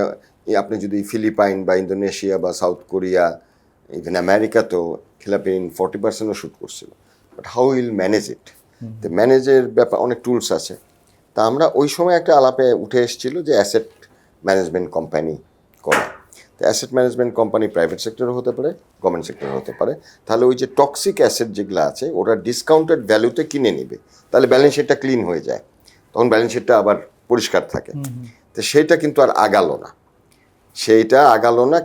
আপনি যদি ফিলিপাইন বা ইন্দোনেশিয়া বা সাউথ কোরিয়া, ইভেন আমেরিকাতেও খেলাপি ঋণ 40%ও শুট করছিল। বাট হাউ উইল ম্যানেজ ইট, তো ম্যানেজের ব্যাপার অনেক টুলস আছে। তা আমরা ওই সময় একটা আলাপে উঠে এসেছিল যে অ্যাসেট ম্যানেজমেন্ট কোম্পানি করা। তো অ্যাসেট ম্যানেজমেন্ট কোম্পানি প্রাইভেট সেক্টরও হতে পারে, গভর্নমেন্ট সেক্টরও হতে পারে। তাহলে ওই যে টক্সিক অ্যাসেট যেগুলো আছে ওরা ডিসকাউন্টেড ভ্যালুতে কিনে নেবে, তাহলে ব্যালেন্স শিটটা ক্লিন হয়ে যায়, তখন ব্যালেন্স শিটটা আবার পরিষ্কার থাকে। তো সেইটা কিন্তু আর আগালো না,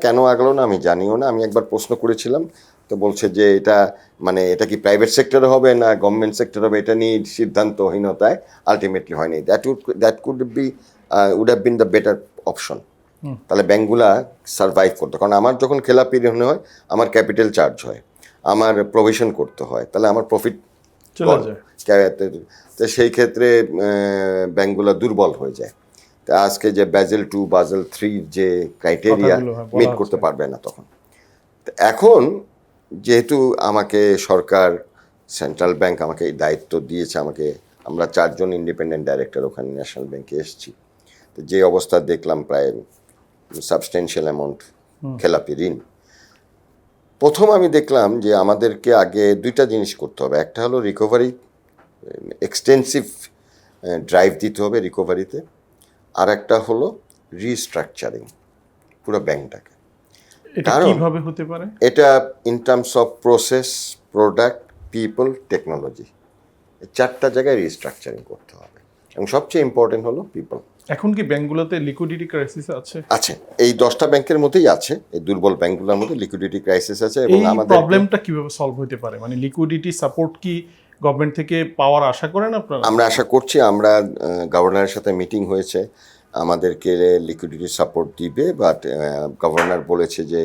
কেন আগালো না আমি জানিও না। আমি একবার প্রশ্ন করেছিলাম, তো বলছে যে এটা মানে এটা কি প্রাইভেট সেক্টরে হবে না গভর্নমেন্ট সেক্টর হবে, এটা নিয়ে সিদ্ধান্তহীনতায় আলটিমেটলি হয়নি। That could would have been the better option. তাহলে ব্যাঙ্কগুলা সার্ভাইভ করতো, কারণ আমার যখন খেলাপি ঋণ হয় আমার ক্যাপিটাল চার্জ হয়, আমার প্রভিশন করতে হয়, তাহলে আমার প্রফিট চলে যায়। তো সেই ক্ষেত্রে ব্যাঙ্কগুলো দুর্বল হয়ে যায়। তা আজকে যে ব্যাজেল 2 বাজেল 3 যে ক্রাইটেরিয়া বলা মিট করতে হচ্ছে। পারবে না তখন। এখন যেহেতু আমাকে সরকার সেন্ট্রাল ব্যাংক আমাকে এই দায়িত্ব দিয়েছে, আমরা 4 জন ইন্ডিপেন্ডেন্ট ডাইরেক্টর ওখানে ন্যাশনাল ব্যাংকে এসেছি, তো যে অবস্থা দেখলাম প্রায় সাবস্টেন্সিয়াল অ্যামাউন্ট খেলাপি ঋণ। প্রথম আমি দেখলাম যে আমাদেরকে আগে 2টা জিনিস করতে হবে। একটা হলো রিকভারি, এক্সটেন্সিভ ড্রাইভ দিতে হবে রিকভারিতে, আর একটা হলো রিস্ট্রাকচারিং পুরো ব্যাংকটাকে। এটা কারণ কিভাবে হতে পারে? এটা in terms of process, product, people, technology, এই 4টা জায়গায় রিস্ট্রাকচারিং করতে হবে, এবং সবচেয়ে ইম্পর্টেন্ট হলো পিপল। এখন কি ব্যাংকগুলোতে লিকুইডিটি ক্রাইসিস আছে? আছে, এই 10টা ব্যাংকের মধ্যেই আছে, এই দুর্বল ব্যাংকগুলোর মধ্যে লিকুইডিটি ক্রাইসিস আছে। এবং এই আমাদের প্রবলেমটা কিভাবে সলভ হতে পারে? মানে লিকুইডিটি সাপোর্ট কি গভর্নমেন্ট থেকে পাওয়ার আশা করেন আপনারা? আমরা আশা করছি, আমরা গভর্নরের সাথে মিটিং হয়েছে, আমাদেরকে লিকুইডিটি সাপোর্ট দিবে, বাট গভর্নর বলেছে যে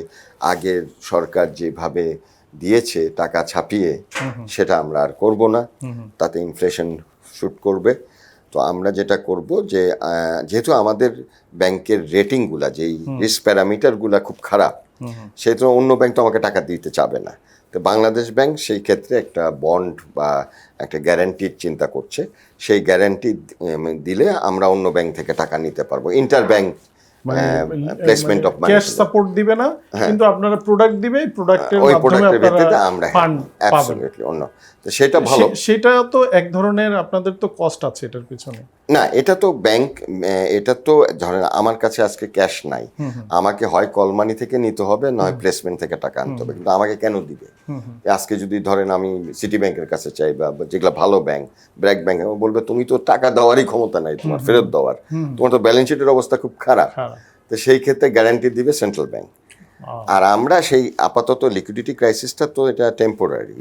আগের সরকার যেভাবে দিয়েছে টাকা ছাপিয়ে সেটা আমরা আর করব না, তাতে ইনফ্লেশন শুট করবে। তো আমরা যেটা করব যে যেহেতু আমাদের ব্যাংকের রেটিংগুলা, যেই রিস্ক প্যারামিটারগুলা খুব খারাপ, সেহেতু অন্য ব্যাংক তো আমাকে টাকা দিতে চাবে না। তো বাংলাদেশ ব্যাংক সেই ক্ষেত্রে একটা বন্ড বা একটা গ্যারান্টির চিন্তা করছে, সেই গ্যারান্টি দিলে আমরা অন্য ব্যাংক থেকে টাকা নিতে পারবো। Inter bank placement of money, cash support দিবে না, কিন্তু আপনারা প্রোডাক্ট দিবে, প্রোডাক্টের ওই মাধ্যমে প্রোডাক্টের ভিত্তিতে আপনারা আমরা ফান্ড পাবেন। অ্যাবসলিউটলি অন্য, তো সেটা ভালো। সেটা তো এক ধরনের আপনাদের তো কস্ট আছে এটার পিছনে। না, এটা তো ব্যাংক, এটা তো ধরেন আমার কাছে আজকে ক্যাশ নাই, আমাকে হয় কল মানি থেকে নিতে হবে, নয় প্লেসমেন্ট থেকে টাকা আনতে হবে, কিন্তু আমাকে কেন দিবে? আজকে যদি ধরেন আমি সিটি ব্যাংকের কাছে চাই বা যেগুলো ভালো ব্যাংক, ব্র্যাক ব্যাংক, বলবে তুমি তো টাকা দেওয়ারই ক্ষমতা নাই তোমার, ফেরত দেওয়ার, তোমার তো ব্যালেন্স শিটের অবস্থা খুব খারাপ। তো সেই ক্ষেত্রে গ্যারান্টি দিবে সেন্ট্রাল ব্যাংক। আর আমরা সেই আপাতত লিকুইডিটি ক্রাইসিসটা তো এটা টেম্পোরারি,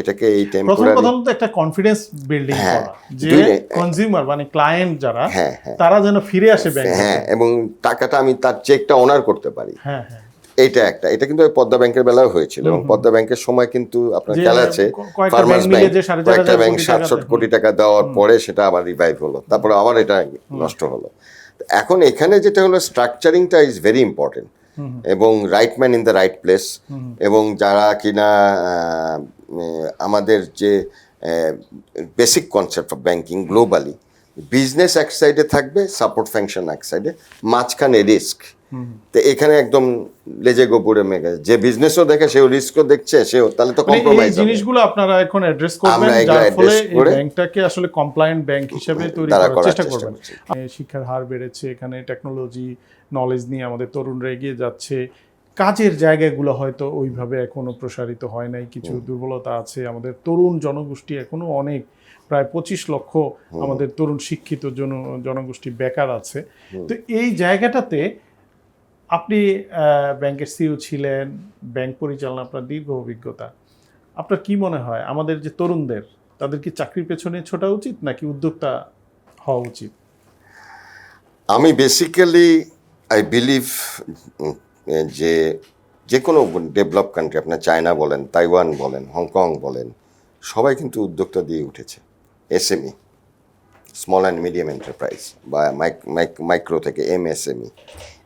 এটাকে এই প্রথম টেম্পোরারি কথা তো একটা কনফিডেন্স বিল্ডিং করা, যে কনজিউমার মানে ক্লায়েন্ট যারা, তারা যেন ফিরে আসে ব্যাংকে। হ্যাঁ, এবং টাকাটা আমি তার চেকটা অনার করতে পারি। হ্যাঁ হ্যাঁ, এটা কিন্তু ওই পদ্মা ব্যাংকের বেলাও হয়েছিল, এবং পদ্মা ব্যাংকের সময় কিন্তু আপনার খেয়াল আছে ফার্মার্স ব্যাংক কয়েকটা ব্যাংক 700 কোটি টাকা দেওয়ার পরে সেটা আবার রিভাইভ হলো, তারপরে আবার এটা নষ্ট হলো। এখন এখানে যেটা হলো স্ট্রাকচারিংটা ইজ ভেরি ইম্পর্টেন্ট, এবং right man in the right place, এবং যারা কিনা আমাদের যে basic concept of banking globally, business এক সাইডে থাকবে, সাপোর্ট ফাংশন এক সাইডে, মাঝখানে রিস্ক। তো এখানে একদম লেজে গোবরে মেঘে, যে বিজনেসও দেখে সেও রিস্কও দেখছে, সেও তাহলে তো কম্প্রোমাইজ হবে। জিনিসগুলো আপনারা এখন অ্যাড্রেস করবেন, যার ফলে এই ব্যাংকটাকে আসলে কমপ্লায়েন্ট ব্যাংক হিসেবে তৈরি করার চেষ্টা করবেন। শিক্ষার হার বেড়েছে, এখানে টেকনোলজি নলেজ নিয়ে আমাদের তরুণরা এগিয়ে যাচ্ছে, কাজের জায়গাগুলো হয়তো ওইভাবে এখনো প্রসারিত হয় নাই, কিছু দুর্বলতা আছে। আমাদের তরুণ জনগোষ্ঠী এখনো অনেক, প্রায় 25 লক্ষ আমাদের তরুণ শিক্ষিত জনগোষ্ঠী বেকার আছে। তো এই জায়গাটাতে আপনি ব্যাংকের সিইও ছিলেন, ব্যাংক পরিচালনা আপনার দীর্ঘ অভিজ্ঞতা, আপনার কি মনে হয় আমাদের যে তরুণদের, তাদের কি চাকরির পেছনে ছোটা উচিত নাকি উদ্যোক্তা হওয়া উচিত? আমি বেসিক্যালি আই বিলিভ যে কোনো ডেভেলপ কান্ট্রি, আপনার চায়না বলেন, তাইওয়ান বলেন, হংকং বলেন, সবাই কিন্তু উদ্যোক্তা দিয়ে উঠেছে। SME, small and medium enterprise, বা মাইক্রো থেকে এমএসএমই,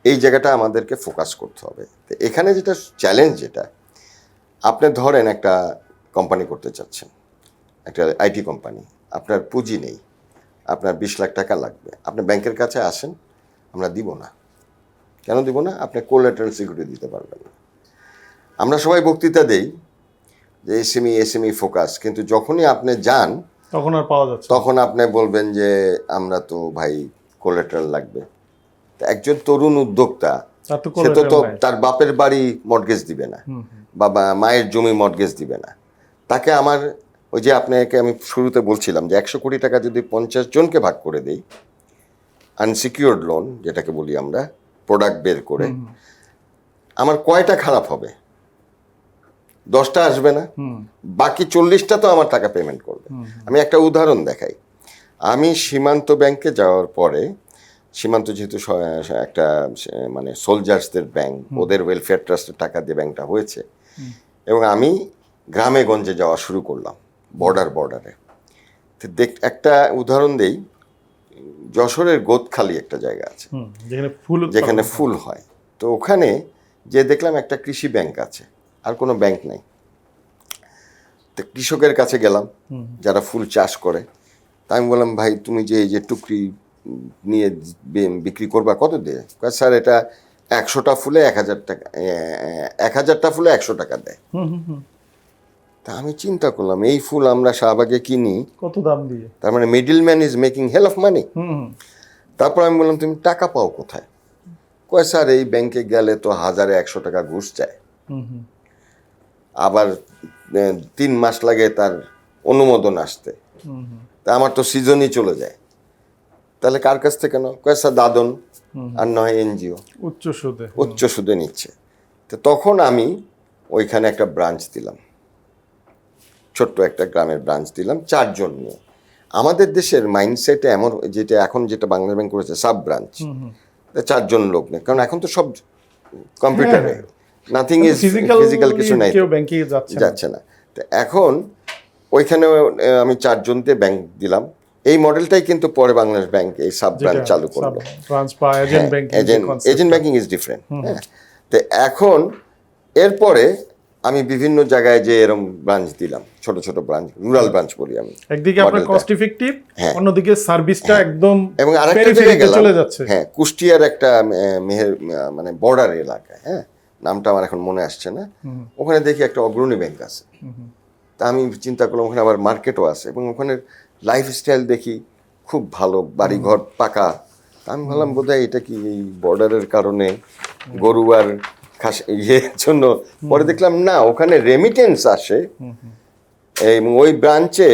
এই জায়গাটা আমাদেরকে ফোকাস করতে হবে। তো এখানে যেটা চ্যালেঞ্জ, যেটা আপনি ধরেন একটা কোম্পানি করতে চাচ্ছেন, একটা আইটি কোম্পানি, আপনার পুঁজি নেই, আপনার 20 লাখ টাকা লাগবে, আপনি ব্যাংকের কাছে আসেন, আমরা দিব না। কেন দিব না? আপনি কোল্যাটারাল সিকিউরিটি দিতে পারবেন না। আমরা সবাই বক্তৃতা দেই যে এসএমই ফোকাস, কিন্তু যখনই আপনি যান তখন আর পাওয়া যাচ্ছে, তখন আপনি বলবেন যে আমরা তো ভাই কোল্যাটারাল লাগবে। তো একজন তরুণ উদ্যোক্তা তার তো সে তো collateral নাই। তার বাপের বাড়ি মর্টগেজ দিবে না, বা মায়ের জমি মর্টগেজ দিবে না। তাকে আমার ওই যে আপনাকে আমি শুরুতে বলছিলাম যে 100 কোটি টাকা যদি 50 জনকে ভাগ করে দেই, আনসিকিউরড লোন যেটাকে বলি আমরা, প্রোডাক্ট বের করে, আমার কয়টা খারাপ হবে? 10টা আসবে না, বাকি 40টা তো আমার টাকা পেমেন্ট করবে। আমি একটা উদাহরণ দেখাই। আমি সীমান্ত ব্যাংকে যাওয়ার পরে, সীমান্ত যেহেতু একটা মানে সোলজার্সদের ব্যাংক, ওদের ওয়েলফেয়ার ট্রাস্টের টাকা দিয়ে ব্যাংকটা হয়েছে, এবং আমি গ্রামে গঞ্জে যাওয়া শুরু করলাম, বর্ডারে। তো একটা উদাহরণ দেই, যশোরের গোদখালি একটা জায়গা আছে যেখানে ফুল হয়। তো ওখানে যে দেখলাম একটা কৃষি ব্যাংক আছে, আর কোনো ব্যাংক নাই। তো কৃষকের কাছে গেলাম যারা ফুল চাষ করে। তা আমি বললাম, ভাই তুমি যে এই যে টুকরি নিয়ে বিক্রি করবা কত দিয়ে? স্যার এটা 100টা ফুলে 1000 টাকা, 1000টা ফুলে 100 টাকা দেয়। তা আমি চিন্তা করলাম, এই ফুল আমরা শাহবাগে কিনি কত দাম দিয়ে, তার মানে middle man is making hell of money. তারপর আমি বললাম, তুমি টাকা পাও কোথায়? কয় স্যার এই ব্যাংকে গেলে তো 1000-100 টাকা ঘুষ চায়, আবার 3 মাস লাগে তার অনুমোদন আসতে, তা আমার তো সিজনই চলে যায়। তাহলে কার কাছ থেকে নাও? কয় স্যার দাদন আর নয় এনজিও, উচ্চ সুদে নিচ্ছে। তো তখন আমি ওইখানে একটা ব্রাঞ্চ দিলাম, ছোট্ট একটা গ্রামের ব্রাঞ্চ দিলাম 4 জন নিয়ে। আমাদের দেশের মাইন্ডসেটে এমন, যেটা এখন যেটা বাংলা ব্যাংক করেছে সাব ব্রাঞ্চ, 4 জন লোক নেই, কারণ এখন তো সব কম্পিউটারে, নাথিং ইজ ফিজিক্যাল, কিছু নাই, যাচ্ছে না। তো এখন ওইখানে আমি 4 জনতে ব্যাংক দিলাম। এই মডেলটাই কিন্তু পরে বাংলাদেশ ব্যাংক এই সাব ব্রাঞ্চ চালু করলো। Agent banking is different. তো এখন এরপরে আমি বিভিন্ন জায়গায় যে এরকম ব্রাঞ্চ দিলাম, ছোট ছোট ব্রাঞ্চ, রুরাল ব্রাঞ্চ বলি আমি। একদিকে আপনার কস্ট ইফেক্টিভ, অন্যদিকে সার্ভিসটা একদম এবং আরেকটা জায়গায় গেলাম, হ্যাঁ, কুষ্টিয়ার একটা মানে বর্ডার এলাকা, হ্যাঁ, নামটা আমার এখন মনে আসছে না। ওখানে দেখি একটা অগ্রণী ব্যাংক আছে। তা আমি চিন্তা করলাম ওখানে আবার মার্কেটও আছে, এবং ওখানে লাইফস্টাইল দেখি খুব ভালো, বাড়িঘর পাকা। আমি ভাবলাম বোধহয় এটা কি এই বর্ডারের কারণে গরু আর ইয়ের জন্য। পরে দেখলাম না, ওখানে রেমিটেন্স আসে। এবং ওই ব্রাঞ্চে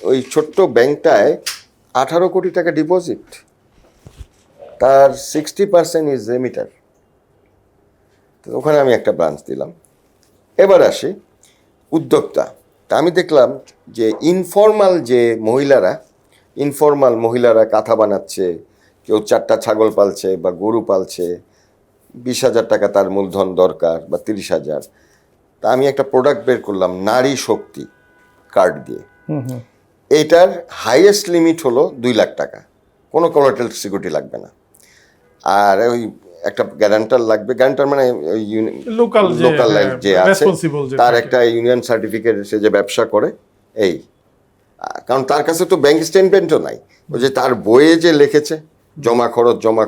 ওই ছোট্ট ব্যাংকটায় 18 কোটি টাকা ডিপোজিট, তার 60% ইজ রেমিটার। তো ওখানে আমি একটা ব্রাঞ্চ দিলাম। এবার আসি উদ্যোক্তা। তা আমি দেখলাম যে ইনফর্মাল মহিলারা কাঁথা বানাচ্ছে, কেউ 4টা ছাগল পালছে বা গরু পালছে, 20,000 টাকা তার মূলধন দরকার বা 30,000। তা আমি একটা প্রোডাক্ট বের করলাম নারী শক্তি কার্ড দিয়ে। এটার হাইয়েস্ট লিমিট হলো 2 লাখ টাকা, কোনো কোলাটেরাল সিকিউরিটি লাগবে না, আর ওই একটা গ্যারান্টার লাগবে। গ্যারান্টার মানে লোকাল যে আছে তার একটা ইউনিয়ন সার্টিফিকেট, সে যে ব্যবসা করে, এই। কারণ তার কাছে তো ব্যাংক স্টেটমেন্টও নাই, ওই যে তার বইয়ে যে লিখেছে জমা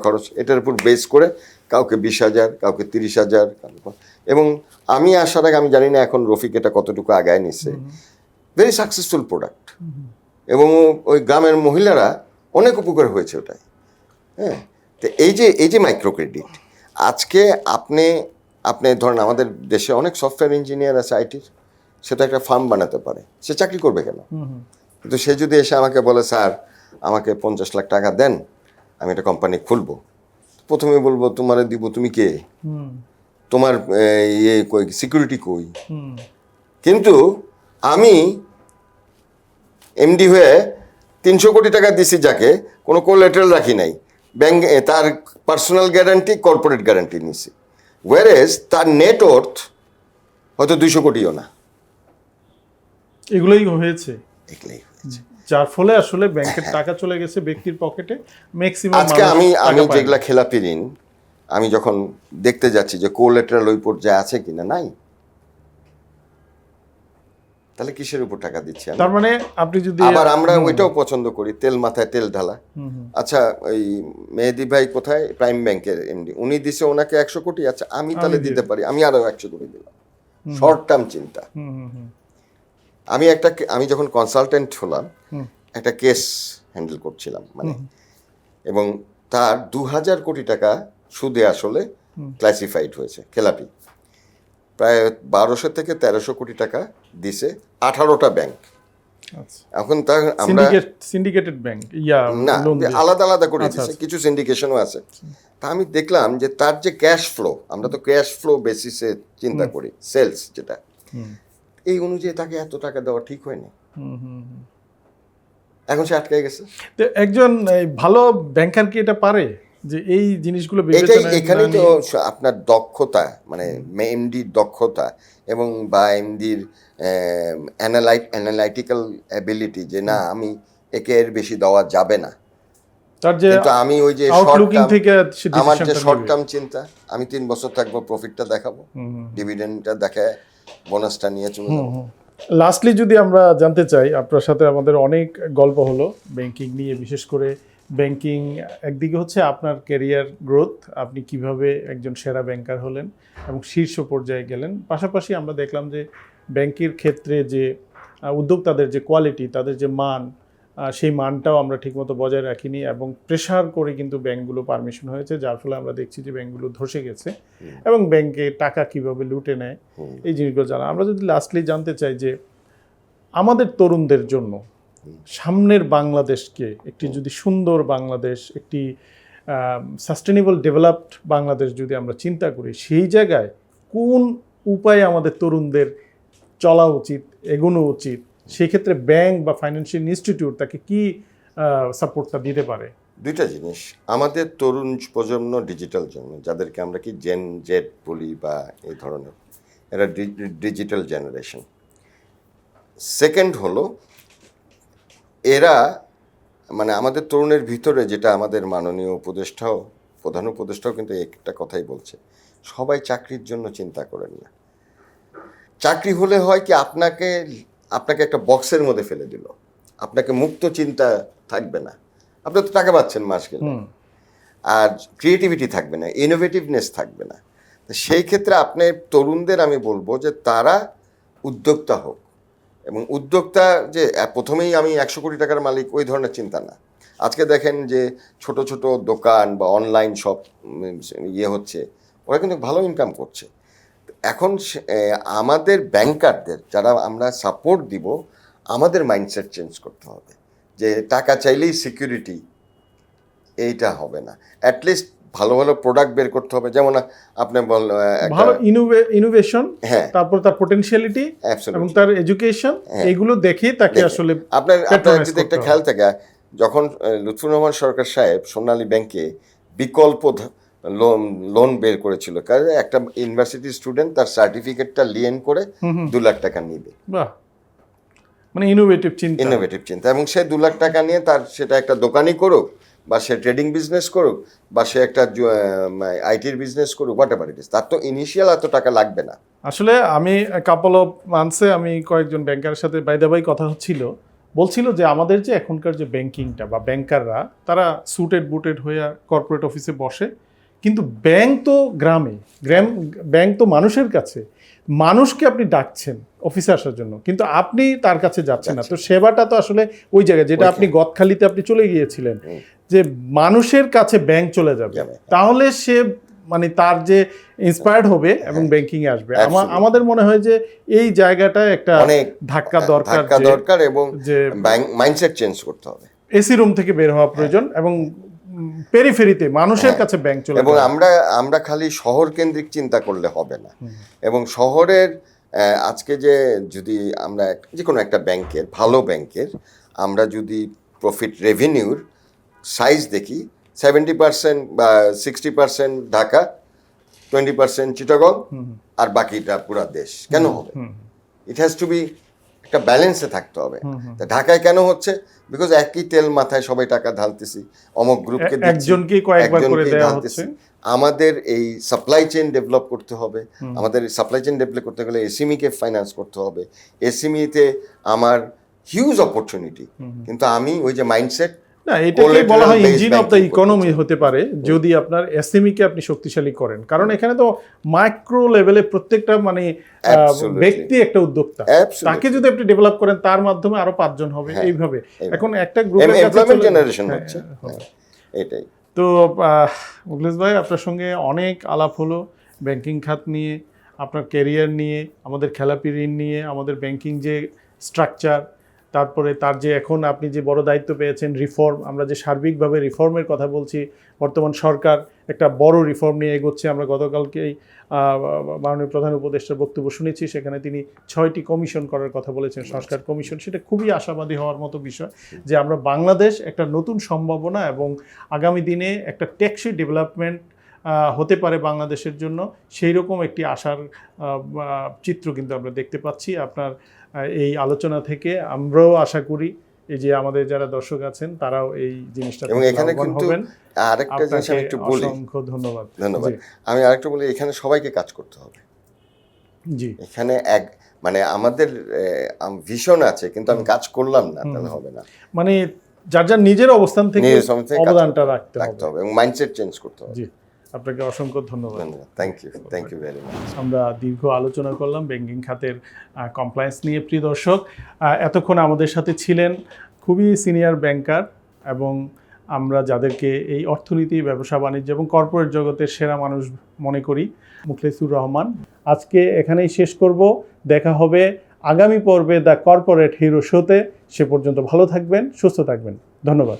খরচ, এটার উপর বেস করে কাউকে 20,000, কাউকে 30,000। এবং আমি আসার আগে, আমি জানি না এখন রফিক এটা কতটুকু আগায় নিছে, ভেরি সাকসেসফুল প্রোডাক্ট, এবং ওই গ্রামের মহিলারা অনেক উপকার হয়েছে ওটাই। হ্যাঁ, তো এই যে মাইক্রো ক্রেডিট, আজকে আপনি ধরেন আমাদের দেশে অনেক সফটওয়্যার ইঞ্জিনিয়ার আছে আইটির, সেটা একটা ফার্ম বানাতে পারে, সে চাকরি করবে কেন? কিন্তু সে যদি এসে আমাকে বলে, স্যার আমাকে 50 লাখ টাকা দেন, আমি একটা কোম্পানি খুলবো, প্রথমে বলবো তোমারে দিব, তুমি কে, তোমার সিকিউরিটি কই? কিন্তু আমি এমডি হয়ে 300 কোটি টাকা দিছি যাকে, কোনো কোলাটেরাল রাখি নাই, ব্যাংক তার পার্সোনাল গ্যারান্টি, কর্পোরেট গ্যারান্টি নিছি, ওয়ারেজ তার নেট ওয়ার্থ হয়তো 200 কোটিও না। এগুলোই হয়েছে, যার ফলে আসলে ব্যাংকের টাকা চলে গেছে ব্যক্তির পকেটে ম্যাক্সিমাম। আজকে আমি যেগুলা খেলাপি ঋণ, আমি যখন দেখতে যাচ্ছি যে কোলাটেরাল ওই পর্যায়ে আছে কিনা, নাই, তাহলে কিসের উপর টাকা দিচ্ছি? তার মানে আপনি যদি আবার আমরা ওইটাও পছন্দ করি, তেল মাথায় তেল ঢালা। আচ্ছা, ওই মেহেদি ভাই কোথায়, প্রাইম ব্যাংকের এমডি, উনি দিছে ওনাকে 100 কোটি, আচ্ছা আমি তাহলে দিতে পারি, আমি আরো 100 কোটি দিলাম। শর্ট টার্ম চিন্তা। আমি যখন কনসালটেন্ট হলাম, একটা কেস হ্যান্ডেল করছিলাম, মানে, এবং তার 2000 কোটি টাকা সুদে আসলে ক্লাসিফাইড হয়েছে খেলাপি, প্রায় 1200 থেকে 1300 কোটি টাকা দিছে 18টা ব্যাংক। আচ্ছা, এখন তা আমরা সিন্ডিকেটেড ব্যাংক ইয়া না লোন আলাদা আলাদা করে আচ্ছা, দিচ্ছে, কিছু সিন্ডিকেশনও আছে। তা আমি দেখলাম যে তার যে ক্যাশ ফ্লো, আমরা তো ক্যাশ ফ্লো বেসিসে চিন্তা করি, সেলস যেটা, এই অনুযায়ী তাকে এত টাকা দেওয়া ঠিক হয়নি। এখন সে আটকে গেছে। তো একজন এই ভালো ব্যাংকার কি এটা পারে যে এই জিনিসগুলো এটাই বিবেচনায় এখানেই না তো নিয়ে- আপনার দক্ষতা, মানে এমডির দক্ষতা এবং বা এমডির অ্যানালাইটিক্যাল অ্যাবিলিটি, যে না আমি একে এর বেশি দেওয়া যাবে না। তার যে কিন্তু আমি ওই যে আউটলুকিং থেকে সে আমার যে decisionটা শর্ট নেবে। টার্ম চিন্তা, আমি 3 বছর থাকবো, প্রফিটটা দেখাবো, ডিভিডেন্ডটা দেখায় বোনাসটা নিয়ে চলে যাবো। লাস্টলি যদি আমরা জানতে চাই, আপনার সাথে আমাদের অনেক গল্প হলো ব্যাংকিং নিয়ে, বিশেষ করে ব্যাংকিং একদিকে হচ্ছে আপনার ক্যারিয়ার গ্রোথ, আপনি কিভাবে একজন সেরা ব্যাংকার হলেন এবং শীর্ষ পর্যায়ে গেলেন। পাশাপাশি আমরা দেখলাম যে ব্যাংকের ক্ষেত্রে যে উদ্যোক্তাদের যে কোয়ালিটি, তাদের যে মান, সেই মানটাও আমরা ঠিকমতো বজায় রাখিনি এবং প্রেশার করে কিন্তু ব্যাংকগুলো পারমিশন হয়েছে, যার ফলে আমরা দেখছি যে ব্যাংকগুলো ধসে গেছে এবং ব্যাংকে টাকা কিভাবে লুটে নেয় এই জিনিসগুলো জানা। আমরা যদি লাস্টলি জানতে চাই যে আমাদের তরুণদের জন্য সামনের বাংলাদেশকে একটি যদি সুন্দর বাংলাদেশ, একটি সাস্টেনেবল ডেভেলপড বাংলাদেশ যদি আমরা চিন্তা করি, সেই জায়গায় কোন উপায়ে আমাদের তরুণদের চলা উচিত, এগোনো উচিত, সেই ক্ষেত্রে ব্যাংক বা ফাইন্যান্সিয়াল ইনস্টিটিউট তাকে কি সাপোর্টটা দিতে পারে? দুইটা জিনিস, আমাদের তরুণ প্রজন্ম ডিজিটাল জন্য, যাদেরকে আমরা কি জেন জেড বলি বা এই ধরনের, এরা ডিজিটাল জেনারেশন। সেকেন্ড হলো এরা, মানে আমাদের তরুণের ভিতরে যেটা আমাদের মাননীয় উপদেষ্টাও, প্রধান উপদেষ্টাও কিন্তু একটা কথাই বলছে, সবাই চাকরির জন্য চিন্তা করেন না। চাকরি হলে হয় কি, আপনাকে একটা বক্সের মধ্যে ফেলে দিল, আপনাকে মুক্ত চিন্তা থাকবে না, আপনি তো টাকা পাচ্ছেন মাস গেলে, আর ক্রিয়েটিভিটি থাকবে না, ইনোভেটিভনেস থাকবে না। তো সেই ক্ষেত্রে আপনার তরুণদের আমি বলবো যে তারা উদ্যোক্তা হোক, এবং উদ্যোক্তা যে প্রথমেই আমি 100 কোটি টাকার মালিক ওই ধরনের চিন্তা না। আজকে দেখেন যে ছোট ছোট দোকান বা অনলাইন শপ হচ্ছে, ওরা কিন্তু ভালো ইনকাম করছে। এখন আমাদের ব্যাংকারদের যারা আমরা সাপোর্ট দিব, আমাদের মাইন্ডসেট চেঞ্জ করতে হবে যে টাকা চাইলেই সিকিউরিটি, এইটা হবে না। অ্যাটলিস্ট ভালো ভালো প্রোডাক্ট বের করতে হবে, যেমন আপনি ভালো ইনোভেশন, হ্যাঁ, তারপর তার পোটেনশিয়ালিটি এবং তার এডুকেশন, এগুলো দেখে তাকে আসলে আপনার যদি একটা খেয়াল থাকে, যখন লুৎফুর রহমান সরকার সাহেব সোনালী ব্যাংকে বিকল্প লোন বের করেছিল, কারণ একটা ইউনিভার্সিটি স্টুডেন্ট তার সার্টিফিকেটটা লিয়েন করে 2 লাখ টাকা নিবে, বাহ, মানে ইনোভেটিভ চিন্তা, এবং সে 2 লাখ টাকা নিয়ে তার সেটা একটা দোকানই করুক, বা সে ট্রেডিং বিজনেস করুক, বা সে একটা আইটির বিজনেস করুক, হোয়াট এভার ইট ইজ, তার তো ইনিশিয়াল এত টাকা লাগবে না। আসলে আমি কাপল অফ মান্থসে আমি কয়েকজন ব্যাংকারের সাথে বাইদাবাই কথা বলছিল যে আমাদের যে এখনকার যে ব্যাংকিংটা বা ব্যাংকাররা, তারা সুটেড বুটেড হয়ে কর্পোরেট অফিসে বসে, কিন্তু ব্যাংক তো ব্যাংক তো মানুষের কাছে, মানুষকে আপনি ডাকছেন অফিসে আসার জন্য, কিন্তু আপনি তার কাছে যাচ্ছেন না। তো সেবাটা তো আসলে ওই জায়গায়, যেটা আপনি গদখালিতে আপনি চলে গিয়েছিলেন, যে মানুষের কাছে ব্যাংক চলে যাবে, তাহলে সে মানে তার যে ইন্সপায়ার্ড হবে এবং ব্যাংকিং এ আসবে। আমাদের মনে হয় যে এই জায়গাটা একটা ধাক্কা দরকার এবং যে মাইন্ডসেট চেঞ্জ করতে হবে, এসি রুম থেকে বের হওয়া প্রয়োজন, এবং পেরিফেরিতে মানুষের কাছে ব্যাংক চলে, এবং আমরা খালি শহর কেন্দ্রিক চিন্তা করলে হবে না। এবং শহরের আজকে যদি আমরা যে কোনো একটা ব্যাংকের, ভালো ব্যাংকের, আমরা যদি প্রফিট রেভিনিউর সাইজ দেখি, 70% বা 60% ঢাকা, 20% চিটাগং, আর বাকিটা পুরা দেশ। কেন হবে? ইট হ্যাজ টু বি একটা ব্যালেন্সে থাকতে হবে। ঢাকায় কেন হচ্ছে? বিকজ একই তেল মাথায় সবাই টাকা ঢালতেছি, অমুক গ্রুপকে একজনকে কয়েকবার করে দেওয়া হচ্ছে। আমাদের এই সাপ্লাই চেইন ডেভেলপ করতে হবে। আমাদের সাপ্লাই চেইন ডেভেলপ করতে গেলে এসএমইকে ফাইন্যান্স করতে হবে। এসএমইতে আমার হিউজ অপরচুনিটি, কিন্তু আমি ওই যে মাইন্ডসেট, না, এটাকে বলা হয় ইঞ্জিন অফ দ্য ইকোনমি হতে পারে যদি আপনার এসএমই কে আপনি শক্তিশালী করেন, কারণ এখানে তো মাইক্রো লেভেলে প্রত্যেকটা মানে ব্যক্তি একটা উদ্যোক্তা, তাকে যদি আপনি ডেভেলপ করেন, তার মাধ্যমে আরো 5 জন হবে, এইভাবে এখন একটা গ্রুপের কাছে এমপ্লয়মেন্ট জেনারেশন হচ্ছে, এটাই। তো মুখলেস ভাই, আপনার সঙ্গে অনেক আলাপ হলো ব্যাংকিং খাত নিয়ে, আপনার ক্যারিয়ার নিয়ে, আমাদের খেলাপি ঋণ নিয়ে, আমাদের ব্যাংকিং যে স্ট্রাকচার, তারপরে তার যে এখন আপনি যে বড় দায়িত্ব পেয়েছেন রিফর্ম, আমরা যে সার্বিকভাবে রিফর্মের কথা বলছি, বর্তমান সরকার একটা বড় রিফর্ম নিয়ে এগোচ্ছে। আমরা গতকালকেই মাননীয় প্রধান উপদেষ্টার বক্তব্য শুনেছি, সেখানে তিনি 6টি কমিশন করার কথা বলেছেন, সংস্কার কমিশন। সেটা খুবই আশাবাদী হওয়ার মতো বিষয় যে আমরা বাংলাদেশ একটা নতুন সম্ভাবনা এবং আগামী দিনে একটা টেকসই ডেভেলপমেন্ট হতে পারে বাংলাদেশের জন্য, সেই রকম একটি আশার চিত্র কিন্তু আমরা দেখতে পাচ্ছি আপনার এই আলোচনা থেকে। আমরাও আশা করি এই যে আমাদের যারা দর্শক আছেন তারাও এই জিনিসটা এবং এখানে কিন্তু আরেকটা জিনিস আমি একটু বলি। অসংখ্য ধন্যবাদ। আমি আরেকটা বলি, এখানে সবাইকে কাজ করতে হবে। জি, এখানে মানে আমাদের ভিশন আছে, কিন্তু আমি কাজ করলাম না তাহলে হবে না। মানে যার যার নিজের অবস্থান থেকে অবদানটা রাখতে হবে এবং মাইন্ডসেট চেঞ্জ করতে হবে। জি, আপনাকে অসংখ্য ধন্যবাদ। Thank you very much. আমরা দীর্ঘ আলোচনা করলাম ব্যাংকিং খাতের কমপ্লায়েন্স নিয়ে। প্রিয় দর্শক, এতক্ষণ আমাদের সাথে ছিলেন খুবই সিনিয়র ব্যাংকার এবং আমরা যাদেরকে এই অর্থনীতি, ব্যবসা বাণিজ্য এবং কর্পোরেট জগতের সেরা মানুষ মনে করি, মুখলেসুর রহমান। আজকে এখানেই শেষ করব। দেখা হবে আগামী পর্বে দ্য কর্পোরেট হিরো শোতে। সে পর্যন্ত ভালো থাকবেন, সুস্থ থাকবেন। ধন্যবাদ।